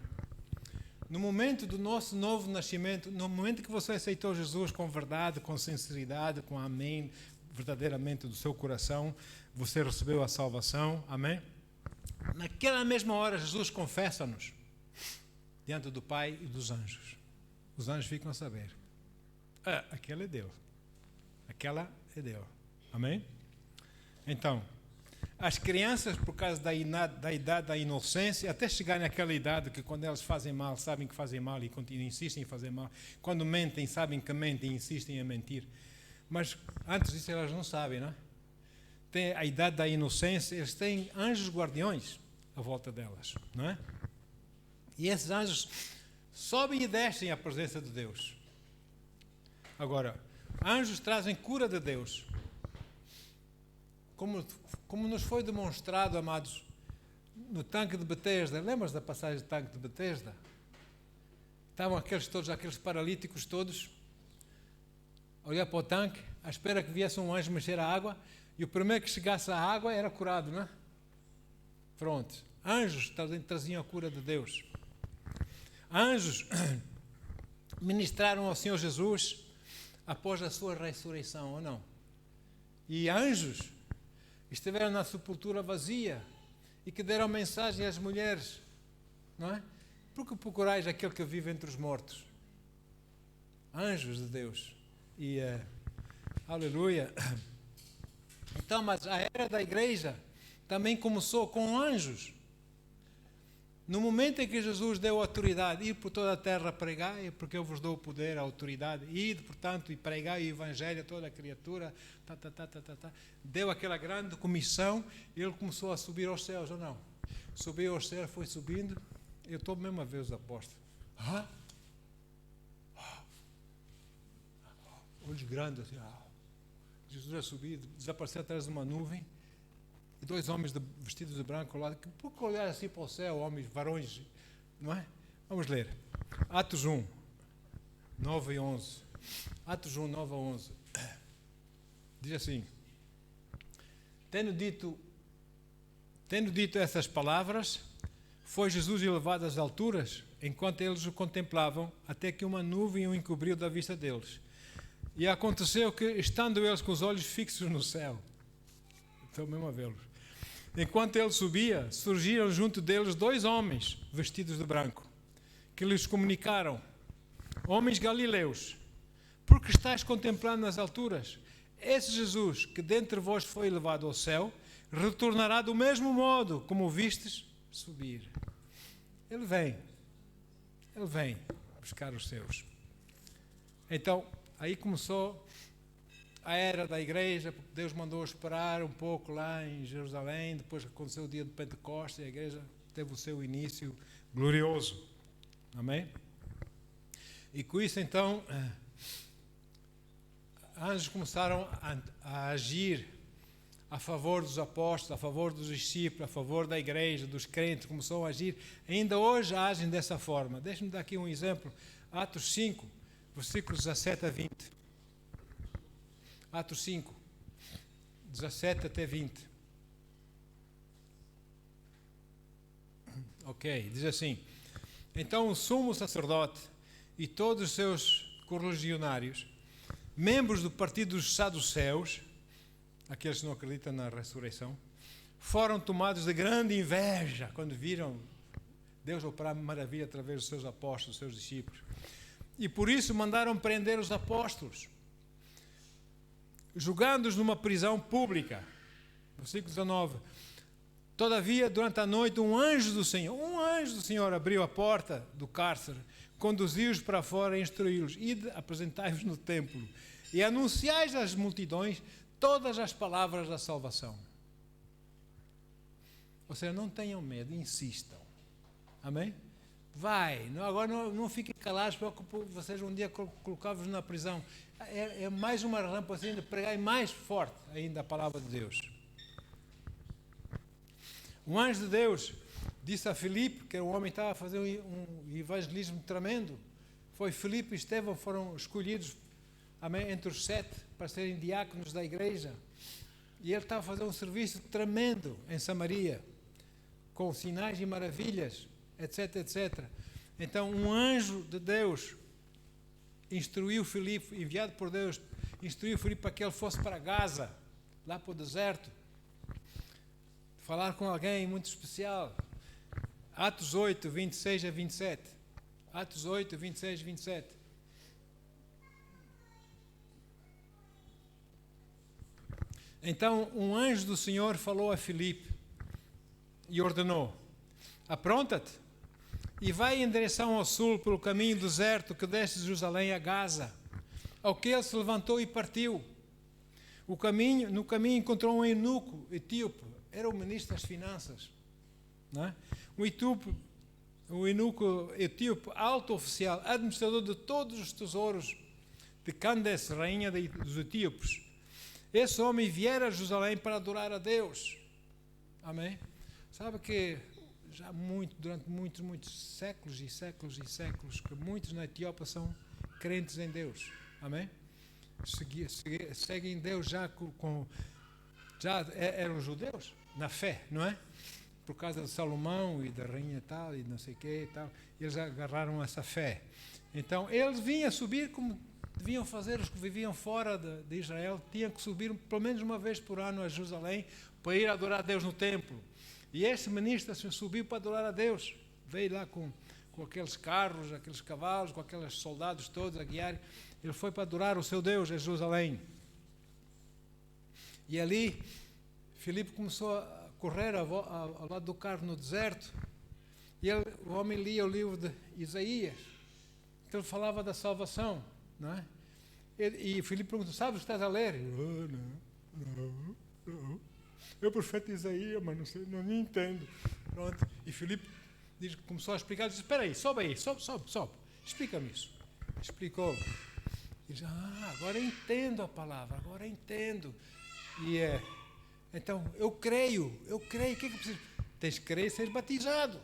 No momento do nosso novo nascimento, no momento que você aceitou Jesus com verdade, com sinceridade, com amém, verdadeiramente do seu coração, você recebeu a salvação, amém? Naquela mesma hora, Jesus confessa-nos diante do Pai e dos anjos. Os anjos ficam a saber. Aquela é Deus. Aquela é Deus. Amém? Então, As crianças, por causa da idade da inocência, até chegarem àquela idade que quando elas fazem mal, sabem que fazem mal e continuam, insistem em fazer mal. Quando mentem, sabem que mentem e insistem em mentir. Mas antes disso elas não sabem, não é? Tem a idade da inocência, eles têm anjos guardiões à volta delas, não é? E esses anjos sobem e descem à presença de Deus. Agora, anjos trazem cura de Deus. Como nos foi demonstrado, amados, no tanque de Betesda. Lembras da passagem do tanque de Betesda? Estavam aqueles paralíticos todos, a olhar para o tanque, à espera que viesse um anjo mexer a água, e o primeiro que chegasse à água era curado, não é? Pronto. Anjos traziam a cura de Deus. Anjos ministraram ao Senhor Jesus após a sua ressurreição, ou não? E anjos estiveram na sepultura vazia e que deram mensagem às mulheres, não é? Por que procurais aquele que vive entre os mortos? Anjos de Deus. E aleluia. Então, mas a era da igreja também começou com anjos. No momento em que Jesus deu autoridade, ir por toda a terra a pregar, porque eu vos dou o poder, a autoridade, ide, portanto, e pregar o evangelho a toda a criatura, deu aquela grande comissão, e ele começou a subir aos céus, ou não? Subiu aos céus, foi subindo, eu estou mesmo a ver os apóstolos. Olhos grandes, assim, Jesus a subir, desapareceu atrás de uma nuvem, e dois homens vestidos de branco ao lado, que por que olhar assim para o céu, homens, varões, não é? Vamos ler. Atos 1, 9 e 11. Atos 1, 9 a 11. Diz assim: Tendo dito essas palavras, foi Jesus elevado às alturas, enquanto eles o contemplavam, até que uma nuvem o encobriu da vista deles. E aconteceu que, estando eles com os olhos fixos no céu, estou mesmo a vê-los, enquanto ele subia, surgiram junto deles dois homens vestidos de branco, que lhes comunicaram: Homens galileus, por que estáis contemplando nas alturas? Esse Jesus, que dentre vós foi elevado ao céu, retornará do mesmo modo como o vistes subir. Ele vem buscar os seus. Então, aí começou a era da igreja, porque Deus mandou esperar um pouco lá em Jerusalém, depois aconteceu o dia de Pentecostes, e a igreja teve o seu início glorioso. Amém? E com isso, então, anjos começaram a agir a favor dos apóstolos, a favor dos discípulos, a favor da igreja, dos crentes, começou a agir. Ainda hoje agem dessa forma. Deixe-me dar aqui um exemplo. Atos 5, versículos 17 a 20. Atos 5, 17 até 20. Ok, diz assim: Então o sumo sacerdote e todos os seus correligionários, membros do partido dos saduceus, aqueles que não acreditam na ressurreição, foram tomados de grande inveja quando viram Deus operar maravilha através dos seus apóstolos, dos seus discípulos. E por isso mandaram prender os apóstolos, julgando-os numa prisão pública. Versículo 19. Todavia, durante a noite, um anjo do Senhor abriu a porta do cárcere, conduziu-os para fora e instruiu-os: Ide, apresentai-vos no templo e anunciais às multidões todas as palavras da salvação. Ou seja, não tenham medo, insistam. Amém? Vai, agora não fiquem calados, porque vocês um dia colocavos na prisão. É mais uma razão para vocês pregarem mais forte ainda a palavra de Deus. Um anjo de Deus disse a Filipe, que era um homem que estava a fazer um evangelismo tremendo. Foi Filipe e Estevão foram escolhidos, amém, entre os 7 para serem diáconos da igreja. E ele estava a fazer um serviço tremendo em Samaria, com sinais e maravilhas, etc, etc. Então um anjo de Deus instruiu Filipe, enviado por Deus, instruiu Filipe para que ele fosse para Gaza, lá para o deserto, falar com alguém muito especial. Atos 8, 26 a 27. Atos 8, 26 a 27. Então um anjo do Senhor falou a Filipe e ordenou: apronta-te e vai em direção ao sul pelo caminho deserto que desce de Jerusalém a Gaza. Ao que ele se levantou e partiu. No caminho encontrou um eunuco etíope, era o ministro das finanças, não é? Um eunuco etíope, alto oficial, administrador de todos os tesouros de Candace, rainha dos etíopes. Esse homem viera a Jerusalém para adorar a Deus. Amém? Sabe que já durante muitos séculos e séculos e séculos, que muitos na Etiópia são crentes em Deus. Amém? Seguem Deus já eram judeus na fé, não é? Por causa de Salomão e da rainha tal e não sei o que e tal, eles agarraram essa fé. Então eles vinham subir como deviam fazer os que viviam fora de Israel, tinham que subir pelo menos uma vez por ano a Jerusalém para ir adorar a Deus no templo. E este ministro subiu para adorar a Deus, veio lá com aqueles carros, aqueles cavalos, com aqueles soldados todos a guiar. Ele foi para adorar o seu Deus em Jerusalém. E ali, Filipe começou a correr ao lado do carro no deserto. E o homem lia o livro de Isaías, que ele falava da salvação, não é? E Filipe perguntou: sabes o que estás a ler? Não. Eu profeta Isaías, mas não sei, não entendo. Pronto. E Filipe começou a explicar, disse: espera aí, sobe aí, sobe, explica-me isso. Explicou. E disse: agora entendo a palavra, agora entendo. E então, eu creio, o que é que preciso? Tens que crer e seres batizado.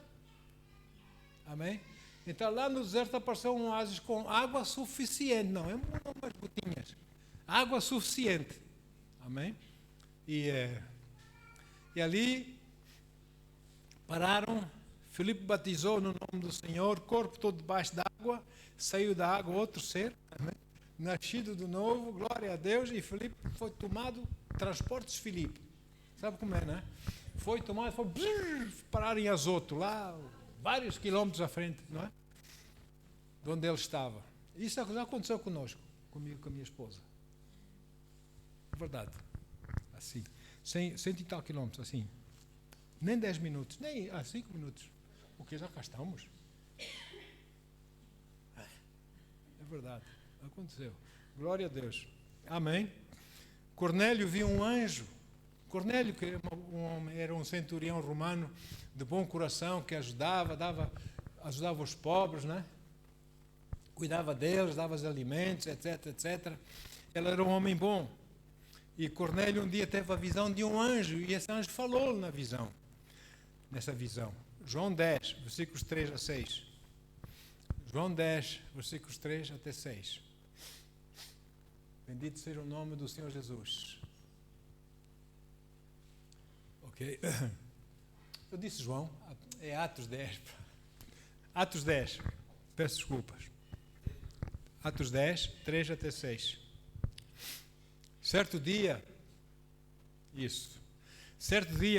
Amém? Então, lá no deserto apareceu um oásis com água suficiente, não umas gotinhas, água suficiente. Amém? E ali pararam. Filipe batizou no nome do Senhor, corpo todo debaixo d'água, saiu da água outro ser, amém? Nascido de novo, glória a Deus. E Filipe foi tomado, Transportes Filipe, sabe como é, né? Foi tomado, foi parar em Azoto, lá vários quilómetros à frente, não é? De onde ele estava. Isso já aconteceu conosco, comigo, com a minha esposa. É verdade. Assim, 100 e tal quilómetros, assim. Nem 10 minutos, nem 5 minutos. O que já cá estamos? É verdade, aconteceu. Glória a Deus. Amém. Cornélio viu um anjo. Cornélio, que era um centurião romano de bom coração, que ajudava os pobres, né? Cuidava deles, dava-lhes alimentos, etc, etc. Ele era um homem bom. E Cornélio um dia teve a visão de um anjo, e esse anjo falou-lhe nessa visão. João 10, versículos 3 a 6. João 10, versículos 3 até 6. Bendito seja o nome do Senhor Jesus. Ok? Eu disse João, é Atos 10. Atos 10, peço desculpas. Atos 10, 3 até 6. Certo dia,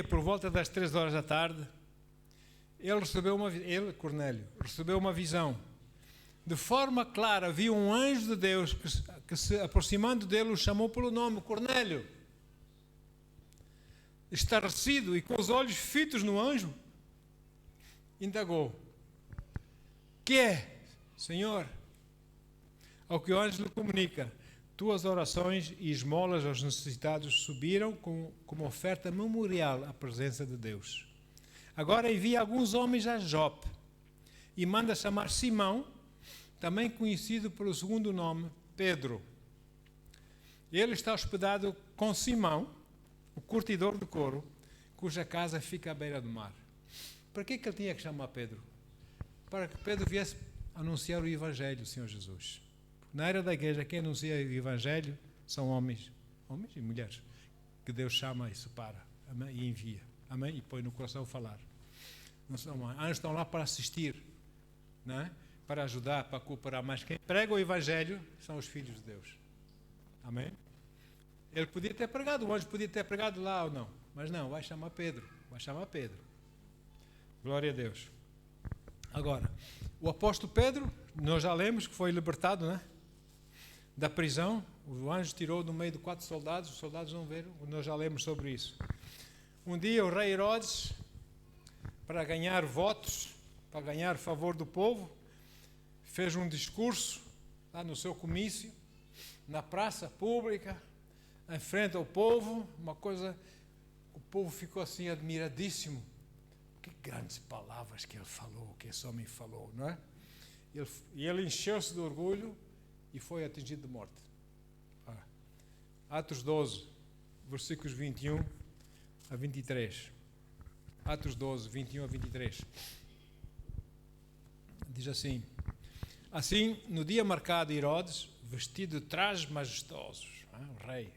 por volta das 3 horas da tarde, Cornélio, recebeu uma visão. De forma clara, viu um anjo de Deus que se aproximando dele, o chamou pelo nome: Cornélio. Estarrecido e com os olhos fitos no anjo, indagou: que é, Senhor? Ao que o anjo lhe comunica: tuas orações e esmolas aos necessitados subiram como oferta memorial à presença de Deus. Agora envia alguns homens a Jope e manda chamar Simão, também conhecido pelo segundo nome, Pedro. Ele está hospedado com Simão, o curtidor de couro, cuja casa fica à beira do mar. Para que ele tinha que chamar Pedro? Para que Pedro viesse anunciar o Evangelho do Senhor Jesus. Na era da igreja, quem anuncia o Evangelho são homens e mulheres, que Deus chama e separa, amém? E envia, amém? E põe no coração falar. Não são anjos, estão lá para assistir, não é? Para ajudar, para cooperar, mas quem prega o Evangelho são os filhos de Deus, amém? Ele podia ter pregado, o anjo podia ter pregado lá ou não, mas não, vai chamar Pedro. Glória a Deus. Agora, o apóstolo Pedro, nós já lemos que foi libertado, né? da prisão, o anjo tirou no meio de 4 soldados, os soldados não viram, nós já lemos sobre isso. Um dia o rei Herodes, para ganhar votos, para ganhar favor do povo, fez um discurso lá no seu comício, na praça pública, em frente ao povo, uma coisa, o povo ficou assim admiradíssimo. Que grandes palavras que ele falou, que esse homem falou, não é? E ele encheu-se de orgulho e foi atingido de morte. Atos 12, versículos 21 a 23. Atos 12, 21 a 23. Diz assim: assim, no dia marcado, Herodes, vestido de trajes majestosos, o rei,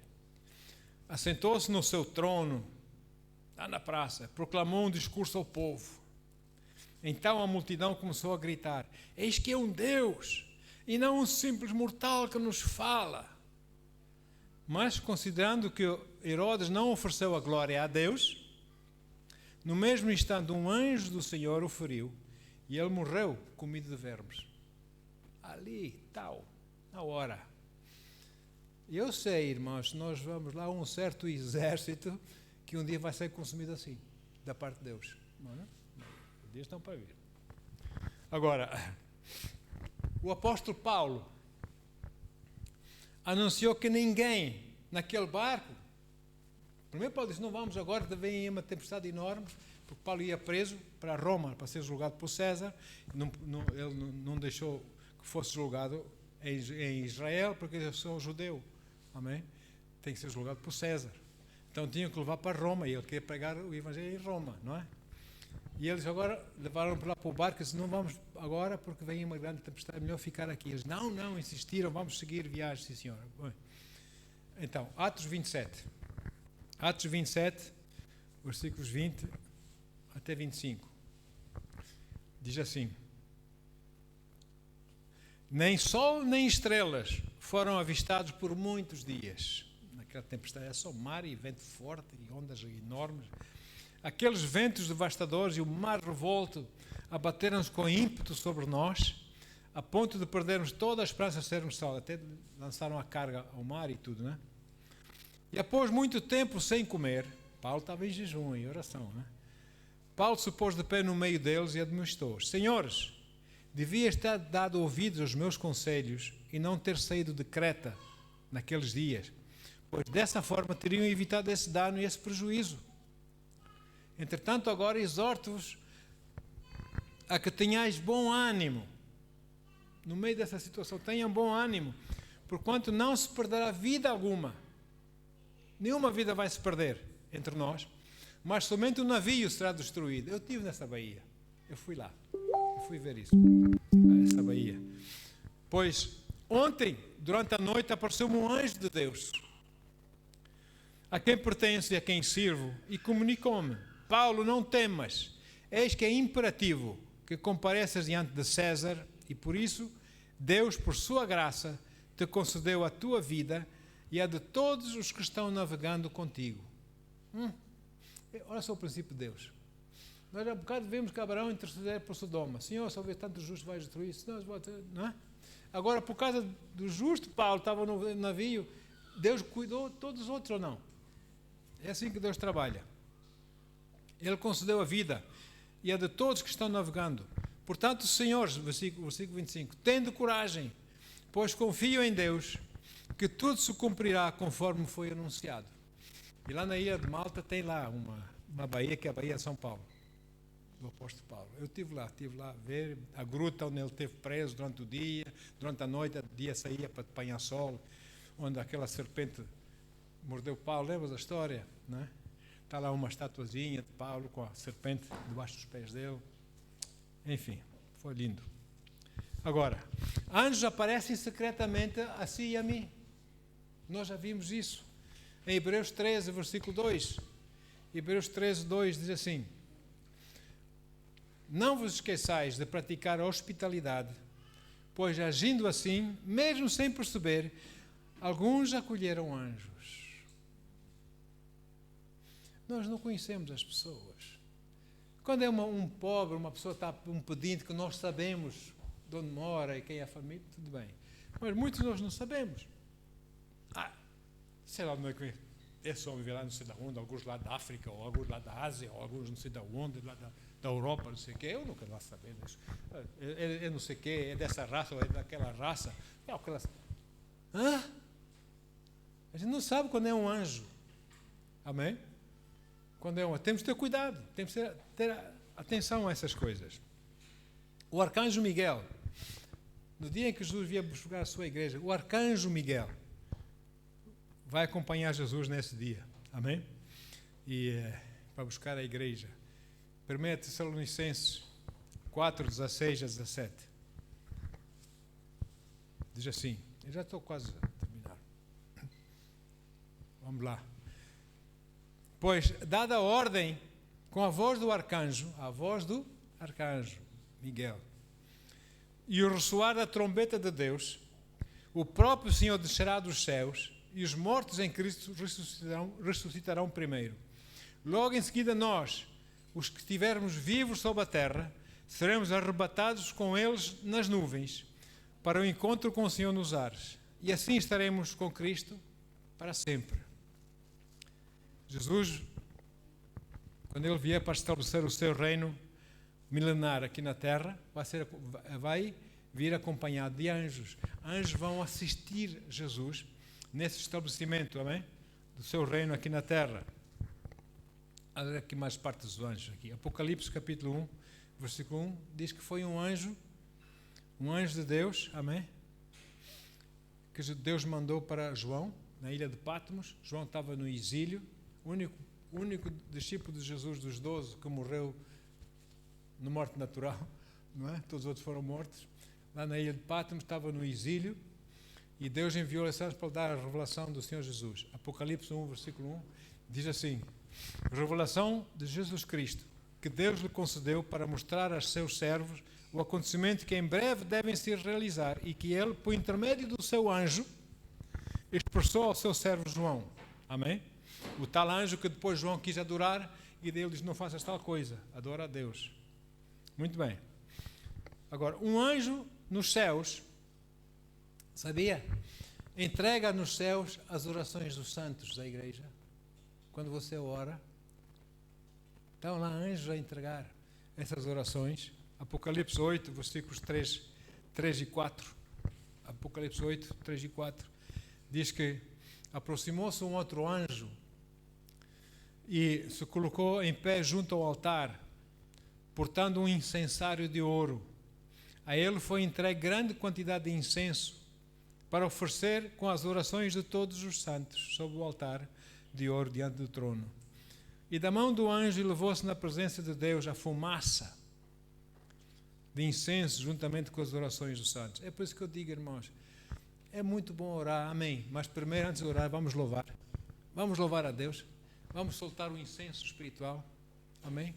assentou-se no seu trono, lá na praça, proclamou um discurso ao povo. Então a multidão começou a gritar: eis que é um Deus, e não um simples mortal que nos fala. Mas, considerando que Herodes não ofereceu a glória a Deus, no mesmo instante um anjo do Senhor o feriu, e ele morreu comido de vermes. Ali, tal, na hora. Eu sei, irmãos, nós vamos lá a um certo exército que um dia vai ser consumido assim, da parte de Deus. Não é? Os dias estão para vir. Agora, o apóstolo Paulo anunciou que ninguém naquele barco, primeiro Paulo disse, não vamos agora, vem uma tempestade enorme, porque Paulo ia preso para Roma, para ser julgado por César, ele não deixou que fosse julgado em Israel, porque eu sou judeu, amém? Tem que ser julgado por César. Então tinham que levar para Roma, e ele queria pregar o evangelho em Roma, não é? E eles agora levaram para lá para o barco e disse, não vamos agora porque vem uma grande tempestade, é melhor ficar aqui. Eles, não, insistiram, vamos seguir viagem, sim senhora. Bom, então, Atos 27. Atos 27, versículos 20 até 25. Diz assim: nem sol nem estrelas foram avistados por muitos dias. Naquela tempestade é só mar e vento forte e ondas enormes. Aqueles ventos devastadores e o mar revolto abateram-se com ímpeto sobre nós, a ponto de perdermos toda a esperança de sermos salvos. Até lançaram a carga ao mar e tudo, né? E após muito tempo sem comer, Paulo estava em jejum, em oração, né? Paulo se pôs de pé no meio deles e admoestou: senhores, devias ter dado ouvidos aos meus conselhos e não ter saído de Creta naqueles dias, pois dessa forma teriam evitado esse dano e esse prejuízo. Entretanto, agora exorto-vos a que tenhais bom ânimo. No meio dessa situação, tenham bom ânimo, porquanto não se perderá vida alguma. Nenhuma vida vai se perder entre nós, mas somente o navio será destruído. Eu estive nessa baía, eu fui lá, eu fui ver isso, essa baía. Pois ontem, durante a noite, apareceu-me um anjo de Deus, a quem pertence e a quem sirvo, e comunicou-me: Paulo, não temas, eis que é imperativo que compareças diante de César, e por isso Deus, por sua graça, te concedeu a tua vida e a de todos os que estão navegando contigo. Olha só o princípio de Deus. Nós há bocado vemos que Abraão interceder por Sodoma. Senhor, se houver tanto justo, vais destruir. Não é? Agora, por causa do justo, Paulo estava no navio, Deus cuidou de todos os outros ou não? É assim que Deus trabalha. Ele concedeu a vida e a de todos que estão navegando. Portanto, senhores, versículo 25, tende coragem, pois confio em Deus, que tudo se cumprirá conforme foi anunciado. E lá na ilha de Malta tem lá uma baía, que é a Baía de São Paulo, do apóstolo Paulo. Eu estive lá a ver a gruta onde ele esteve preso durante o dia, durante a noite, o dia saía para apanhar sol, onde aquela serpente mordeu Paulo, lembra da história, não é? Está lá uma estatuazinha de Paulo com a serpente debaixo dos pés dele. Enfim, foi lindo. Agora, anjos aparecem secretamente a si e a mim. Nós já vimos isso. Em Hebreus 13, versículo 2. Hebreus 13, 2 diz assim: não vos esqueçais de praticar a hospitalidade, pois agindo assim, mesmo sem perceber, alguns acolheram anjos. Nós não conhecemos as pessoas. Quando é um pobre, uma pessoa está um pedinte que nós sabemos de onde mora e quem é a família, tudo bem. Mas muitos nós não sabemos. sei lá, esse homem veio lá não sei de onde, alguns lá da África, ou alguns lá da Ásia, ou alguns não sei de onde, lá da Europa, não sei o quê. Eu nunca vou saber disso. É não sei o quê, é dessa raça, ou é daquela raça. É aquelas... Hã? A gente não sabe quando é um anjo. Amém? Quando é um anjo. Temos que ter cuidado, temos que ter atenção a essas coisas. O arcanjo Miguel, no dia em que Jesus vier buscar a sua igreja, o arcanjo Miguel vai acompanhar Jesus nesse dia. Amém? E para buscar a igreja. 1 Tessalonicenses 4, 16 a 17. Diz assim, eu já estou quase a terminar. Vamos lá. Pois, dada a ordem, com a voz do arcanjo Miguel, e o ressoar da trombeta de Deus, o próprio Senhor descerá dos céus, e os mortos em Cristo ressuscitarão primeiro. Logo em seguida nós, os que estivermos vivos sobre a terra, seremos arrebatados com eles nas nuvens, para o encontro com o Senhor nos ares. E assim estaremos com Cristo para sempre. Jesus, quando Ele vier para estabelecer o seu reino milenar aqui na terra, vai vir acompanhado de anjos. Anjos vão assistir Jesus nesse estabelecimento, amém? Do seu reino aqui na terra. Olha aqui mais partes dos anjos aqui. Apocalipse capítulo 1, versículo 1, diz que foi um anjo de Deus, amém? Que Deus mandou para João, na ilha de Patmos. João estava no exílio, o único discípulo de Jesus dos 12 que morreu na morte natural, não é? Todos os outros foram mortos. Lá na ilha de Patmos estava no exílio e Deus enviou os anjos para dar a revelação do Senhor Jesus. Apocalipse 1, versículo 1, diz assim: revelação de Jesus Cristo, que Deus lhe concedeu para mostrar aos seus servos o acontecimento que em breve devem se realizar e que ele, por intermédio do seu anjo, expressou ao seu servo João. Amém? O tal anjo que depois João quis adorar e Deus diz: não faças tal coisa, adora a Deus. Muito bem. Agora, um anjo nos céus, sabia? Entrega nos céus as orações dos santos da igreja. Quando você ora, estão lá anjos a entregar essas orações. Apocalipse 8, versículos 3 e 4. Apocalipse 8, 3 e 4. Diz que aproximou-se um outro anjo e se colocou em pé junto ao altar, portando um incensário de ouro. A ele foi entregue grande quantidade de incenso para oferecer com as orações de todos os santos sobre o altar de ouro diante do trono. E da mão do anjo levou-se na presença de Deus a fumaça de incenso juntamente com as orações dos santos. É por isso que eu digo, irmãos, é muito bom orar, amém, mas primeiro, antes de orar, vamos louvar a Deus, vamos soltar o incenso espiritual, amém,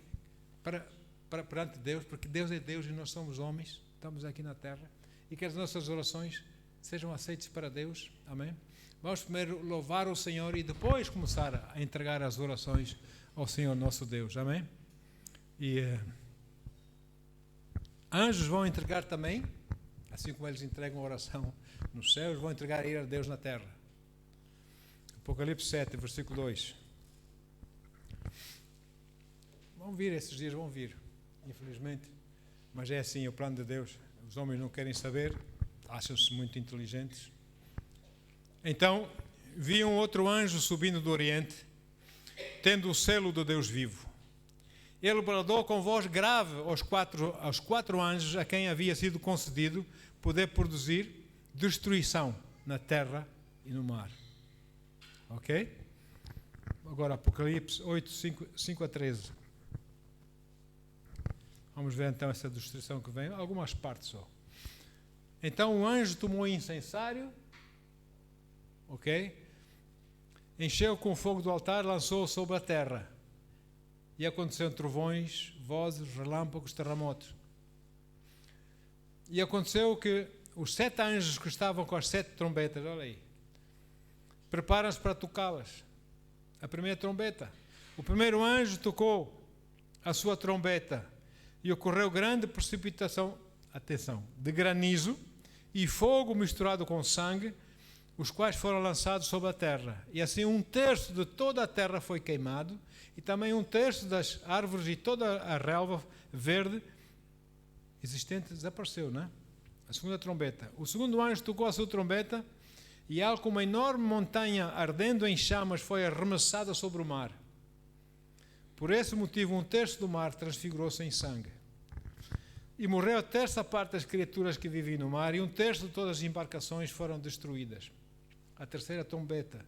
perante Deus, porque Deus é Deus e nós somos homens, estamos aqui na terra, e que as nossas orações sejam aceitas para Deus, amém. Vamos primeiro louvar o Senhor e depois começar a entregar as orações ao Senhor nosso Deus, amém? E anjos vão entregar também, assim como eles entregam a oração nos céus, vão entregar a ira a Deus na terra. Apocalipse 7, versículo 2. Vão vir esses dias, vão vir, infelizmente, mas é assim o plano de Deus. Os homens não querem saber, acham-se muito inteligentes. Então, vi um outro anjo subindo do Oriente, tendo o selo do Deus vivo. Ele bradou com voz grave aos quatro anjos a quem havia sido concedido poder produzir destruição na terra e no mar. Ok? Agora, Apocalipse 8, 5 a 13. Vamos ver então essa destruição que vem, algumas partes só. Então o anjo tomou o incensário, ok? Encheu com o fogo do altar, lançou-o sobre a terra. E aconteceram trovões, vozes, relâmpagos, terremotos. E aconteceu que os 7 anjos que estavam com as 7 trombetas, olha aí, preparam-se para tocá-las. A primeira trombeta. O primeiro anjo tocou a sua trombeta e ocorreu grande precipitação, atenção, de granizo e fogo misturado com sangue, os quais foram lançados sobre a terra. E assim 1/3 de toda a terra foi queimado, e também 1/3 das árvores e toda a relva verde existente desapareceu, não é? A segunda trombeta. O segundo anjo tocou a sua trombeta, e algo como uma enorme montanha ardendo em chamas foi arremessada sobre o mar. Por esse motivo 1/3 do mar transfigurou-se em sangue. E morreu a 1/3 parte das criaturas que viviam no mar, e 1/3 de todas as embarcações foram destruídas. A terceira trombeta.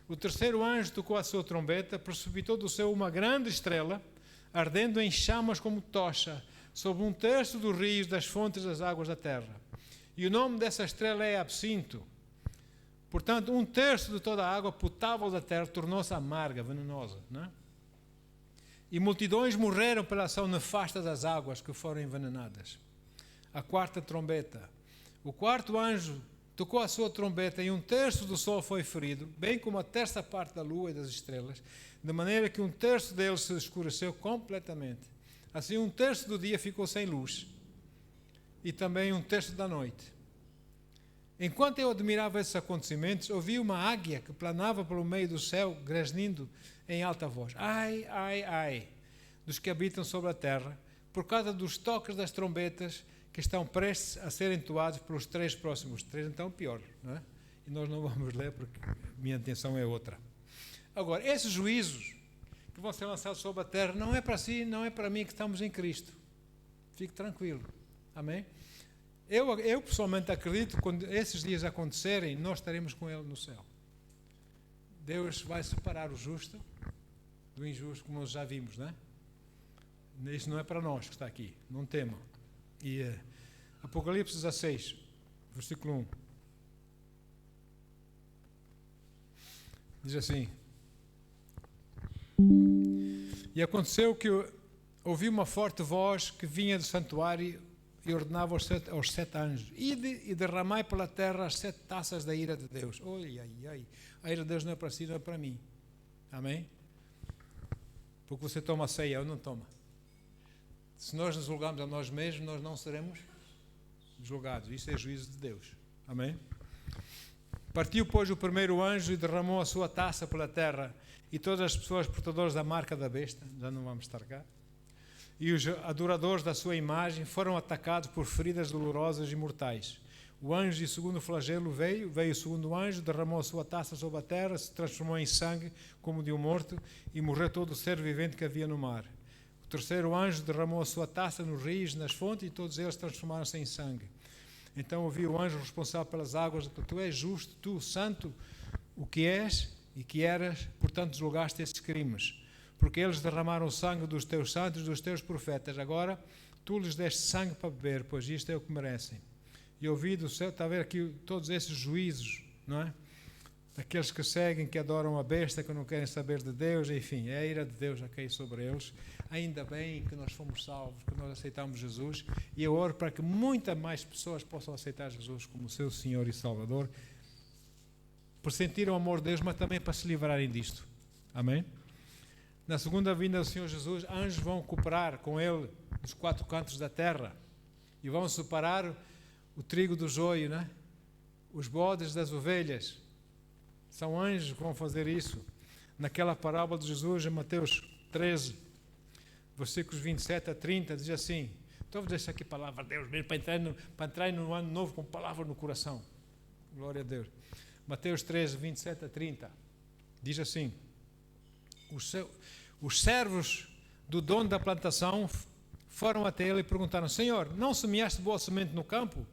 O terceiro anjo tocou a sua trombeta, precipitou do céu uma grande estrela, ardendo em chamas como tocha, sobre 1/3 dos rios das fontes das águas da terra. E o nome dessa estrela é Absinto. Portanto, 1/3 de toda a água potável da terra tornou-se amarga, venenosa, não é? E multidões morreram pela ação nefasta das águas que foram envenenadas. A quarta trombeta. O quarto anjo tocou a sua trombeta, e 1/3 do sol foi ferido, bem como a 1/3 parte da lua e das estrelas, de maneira que 1/3 deles se escureceu completamente. Assim 1/3 do dia ficou sem luz, e também 1/3 da noite. Enquanto eu admirava esses acontecimentos, ouvi uma águia que planava pelo meio do céu, grasnindo em alta voz: ai, ai, ai, dos que habitam sobre a terra, por causa dos toques das trombetas que estão prestes a ser entoados pelos 3 próximos. 3, então, pior, não é? E nós não vamos ler porque minha intenção é outra. Agora, esses juízos que vão ser lançados sobre a terra não é para si, não é para mim, que estamos em Cristo. Fique tranquilo. Amém? Eu pessoalmente acredito que quando esses dias acontecerem, nós estaremos com Ele no céu. Deus vai separar o justo do injusto, como nós já vimos, não é? Isso não é para nós que está aqui, não temam. E Apocalipse 16, versículo 1. Diz assim: e aconteceu que ouvi uma forte voz que vinha do santuário e ordenava aos 7 anjos: ide e derramai pela terra as 7 taças da ira de Deus. Oi, ai, ai. A ira de Deus não é para si, não é para mim. Amém? Porque você toma ceia, eu não tomo. Se nós nos julgamos a nós mesmos, nós não seremos julgados. Isso é juízo de Deus. Amém? Partiu, pois, o primeiro anjo e derramou a sua taça pela terra, e todas as pessoas portadoras da marca da besta, já não vamos estar cá, e os adoradores da sua imagem foram atacados por feridas dolorosas e mortais. O anjo de segundo flagelo veio o segundo anjo, derramou a sua taça sobre a terra, se transformou em sangue como de um morto, e morreu todo o ser vivente que havia no mar. O terceiro anjo derramou a sua taça nos rios, nas fontes, e todos eles transformaram-se em sangue. Então ouvi o anjo responsável pelas águas: tu és justo, tu, santo, o que és e que eras, portanto julgaste esses crimes. Porque eles derramaram o sangue dos teus santos e dos teus profetas. Agora tu lhes deste sangue para beber, pois isto é o que merecem. E ouvi do céu, está a ver aqui todos esses juízos, não é? Daqueles que seguem, que adoram a besta, que não querem saber de Deus, enfim, é a ira de Deus a cair sobre eles. Ainda bem que nós fomos salvos, que nós aceitamos Jesus, e eu oro para que muitas mais pessoas possam aceitar Jesus como seu Senhor e Salvador, por sentir o amor de Deus, mas também para se livrarem disto. Amém? Na segunda vinda do Senhor Jesus, anjos vão cooperar com Ele dos 4 cantos da terra e vão separar o trigo do joio, né? Os bodes das ovelhas. São anjos que vão fazer isso. Naquela parábola de Jesus, em Mateus 13, versículos 27 a 30, diz assim: então vou deixar aqui a palavra de Deus mesmo, para entrar no ano novo com palavra no coração. Glória a Deus. Mateus 13, 27 a 30, diz assim: os servos do dono da plantação foram até ele e perguntaram: Senhor, não semeaste boa semente no campo?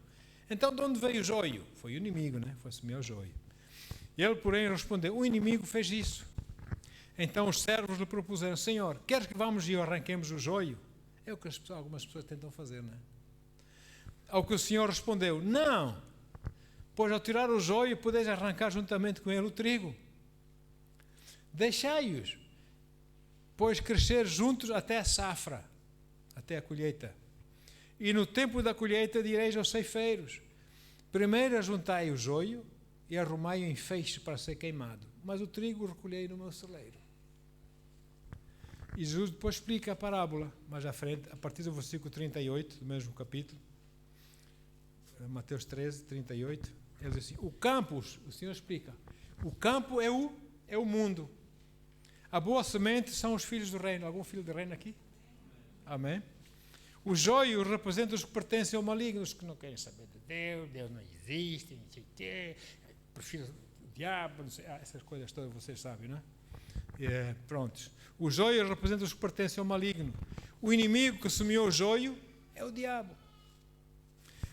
Então de onde veio o joio? Foi o inimigo, né? Foi semear o joio. Ele, porém, respondeu: o inimigo fez isso. Então os servos lhe propuseram: Senhor, queres que vamos e arranquemos o joio? É o que algumas pessoas tentam fazer, não é? Ao que o Senhor respondeu: não, pois ao tirar o joio podeis arrancar juntamente com ele o trigo. Deixai-os, pois crescer juntos até a safra, até a colheita. E no tempo da colheita direis aos ceifeiros: primeiro ajuntai o joio e arrumai-o em feixe para ser queimado, mas o trigo recolhei no meu celeiro. E Jesus depois explica a parábola, mais à frente, a partir do versículo 38, do mesmo capítulo, Mateus 13, 38, Ele diz assim, o campo, o Senhor explica, o campo é o mundo. A boa semente são os filhos do reino. Algum filho do reino aqui? Amém? O joio representa os que pertencem ao maligno, os que não querem saber de Deus, Deus não existe, não sei o quê, prefiro o diabo, não sei, essas coisas todas vocês sabem, não é? Prontos. O joio representa os que pertencem ao maligno. O inimigo que semeou o joio é o diabo.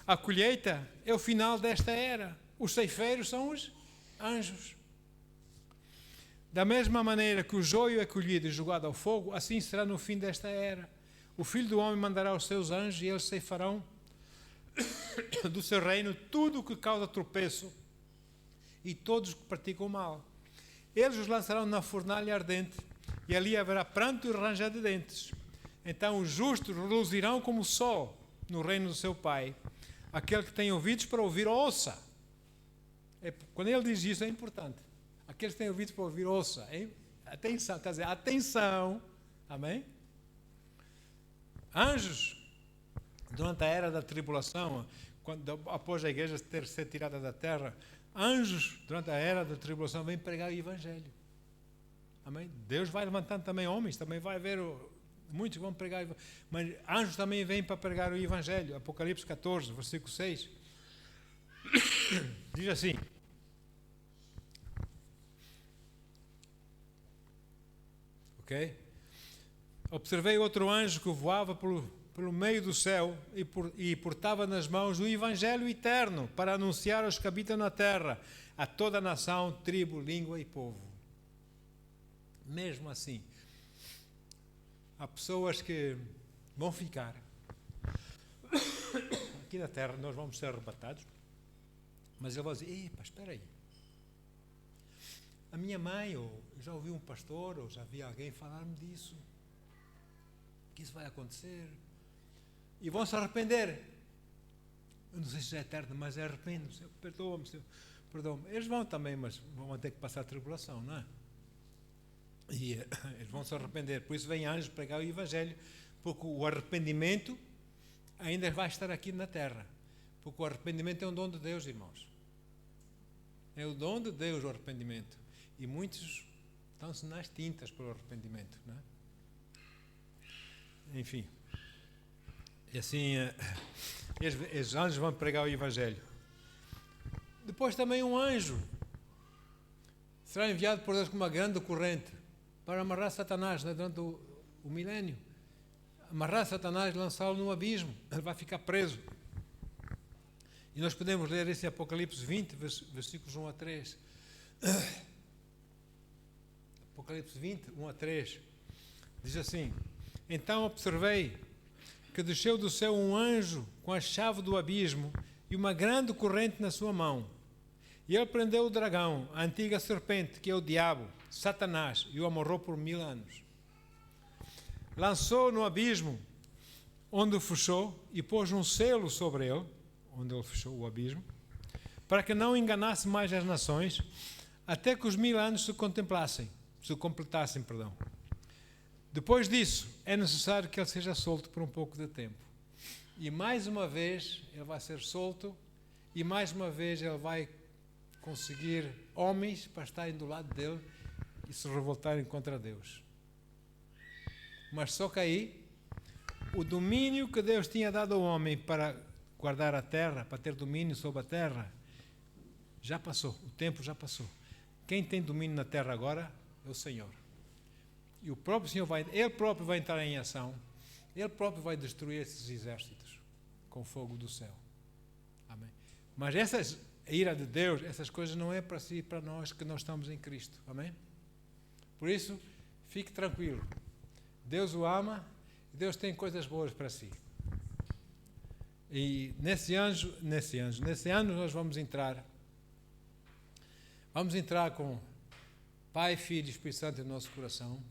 A colheita é o final desta era. Os ceifeiros são os anjos. Da mesma maneira que o joio é colhido e jogado ao fogo, assim será no fim desta era. O Filho do Homem mandará os seus anjos e eles ceifarão do seu reino tudo o que causa tropeço e todos os que praticam o mal. Eles os lançarão na fornalha ardente e ali haverá pranto e ranger de dentes. Então os justos reluzirão como o sol no reino do seu Pai. Aquele que tem ouvidos para ouvir, ouça. Quando ele diz isso é importante. Aqueles que têm ouvidos para ouvir, ouça. Atenção, quer dizer, atenção. Amém? Anjos, durante a era da tribulação, após a igreja ter sido tirada da terra, anjos, durante a era da tribulação, vêm pregar o Evangelho. Amém? Deus vai levantando também homens, também vai haver muitos que vão pregar, mas anjos também vêm para pregar o Evangelho. Apocalipse 14, versículo 6. Diz assim: ok? Observei outro anjo que voava pelo meio do céu e portava nas mãos o Evangelho eterno para anunciar aos que habitam na terra, a toda a nação, tribo, língua e povo. Mesmo assim, há pessoas que vão ficar aqui na terra, nós vamos ser arrebatados, mas ele vai dizer, espera aí, a minha mãe, ou já ouvi um pastor, ou já vi alguém falar-me disso, que isso vai acontecer, e vão se arrepender. Eu não sei se é eterno, mas arrependo-se, perdoa-me, perdoa-me. Eles vão também, mas vão ter que passar a tribulação, não é? E eles vão se arrepender. Por isso vem anjos pregar o Evangelho, porque o arrependimento ainda vai estar aqui na terra, porque o arrependimento é um dom de Deus, irmãos. É o dom de Deus o arrependimento, e muitos estão-se nas tintas pelo arrependimento, não é? Enfim, e assim esses anjos vão pregar o Evangelho. Depois também um anjo será enviado por Deus com uma grande corrente para amarrar Satanás, né, durante o milénio. Amarrar Satanás e lançá-lo no abismo. Ele vai ficar preso. E nós podemos ler isso em Apocalipse 20, versículos 1 a 3. Apocalipse 20, 1 a 3. Diz assim: então observei que desceu do céu um anjo com a chave do abismo e uma grande corrente na sua mão. E ele prendeu o dragão, a antiga serpente, que é o diabo, Satanás, e o amarrou por 1000 anos. Lançou no abismo, onde o fechou, e pôs um selo sobre ele, onde ele fechou o abismo, para que não enganasse mais as nações, até que os 1000 anos se completassem. Depois disso, é necessário que ele seja solto por um pouco de tempo. E mais uma vez ele vai ser solto, e mais uma vez ele vai conseguir homens para estarem do lado dele e se revoltarem contra Deus. Mas só que aí, o domínio que Deus tinha dado ao homem para guardar a terra, para ter domínio sobre a terra, já passou, o tempo já passou. Quem tem domínio na terra agora é o Senhor. E o próprio Senhor ele próprio vai entrar em ação, ele próprio vai destruir esses exércitos com o fogo do céu. Amém. Mas a ira de Deus, essas coisas não é para si e para nós que nós estamos em Cristo. Amém? Por isso, fique tranquilo. Deus o ama e Deus tem coisas boas para si. E nesse ano nós vamos entrar com Pai, Filho e Espírito Santo no nosso coração,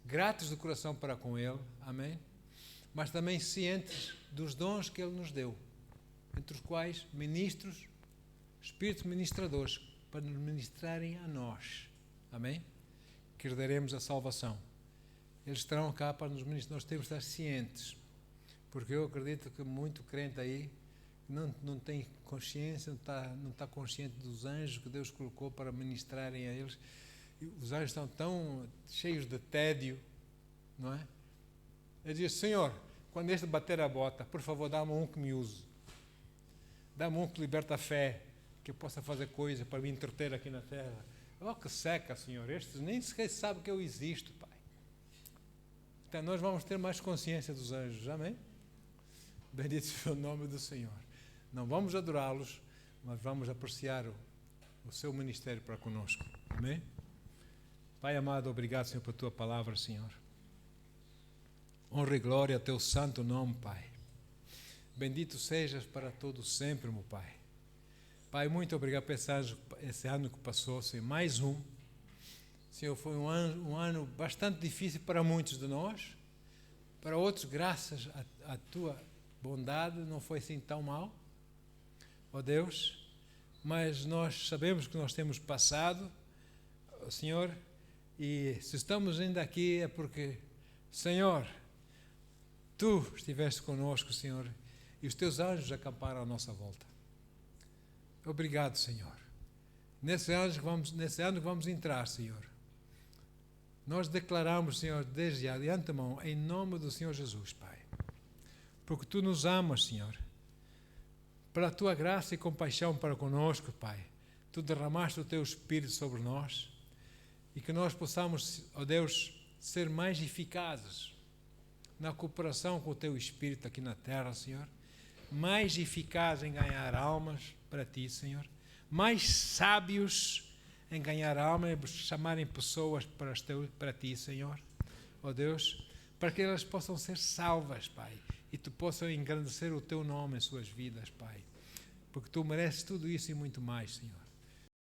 gratos de coração para com Ele, amém? Mas também cientes dos dons que Ele nos deu, entre os quais ministros, espíritos ministradores, para nos ministrarem a nós, amém? Que herdaremos a salvação. Eles estarão cá para nos ministrar, nós temos de estar cientes, porque eu acredito que muito crente aí não tem consciência, não está consciente dos anjos que Deus colocou para ministrarem a eles. E os anjos estão tão cheios de tédio, não é? Ele diz: Senhor, quando este bater a bota, por favor, dá-me um que me use. Dá-me um que liberta a fé, que eu possa fazer coisa para me entreter aqui na terra. Oh, que seca, Senhor, estes nem sequer sabem que eu existo, Pai. Então nós vamos ter mais consciência dos anjos, amém? Bendito seja o nome do Senhor. Não vamos adorá-los, mas vamos apreciar o seu ministério para conosco, amém? Pai amado, obrigado, Senhor, por tua palavra, Senhor. Honra e glória ao teu santo nome, Pai. Bendito sejas para todos sempre, meu Pai. Pai, muito obrigado por esse ano que passou, Senhor. Mais um. Senhor, foi um ano bastante difícil para muitos de nós. Para outros, graças à tua bondade, não foi assim tão mal. Ó Deus, mas nós sabemos que nós temos passado, Senhor, e se estamos ainda aqui é porque, Senhor, Tu estiveste conosco, Senhor, e os Teus anjos acamparam à nossa volta. Obrigado, Senhor. Nesse ano que vamos entrar, Senhor, nós declaramos, Senhor, desde de antemão, em nome do Senhor Jesus, Pai, porque Tu nos amas, Senhor, pela Tua graça e compaixão para conosco, Pai, Tu derramaste o Teu Espírito sobre nós, e que nós possamos, ó Deus, ser mais eficazes na cooperação com o Teu Espírito aqui na terra, Senhor, mais eficazes em ganhar almas para Ti, Senhor, mais sábios em ganhar almas e chamarem pessoas para Ti, Senhor, ó Deus, para que elas possam ser salvas, Pai, e Tu possam engrandecer o Teu nome em suas vidas, Pai, porque Tu mereces tudo isso e muito mais, Senhor.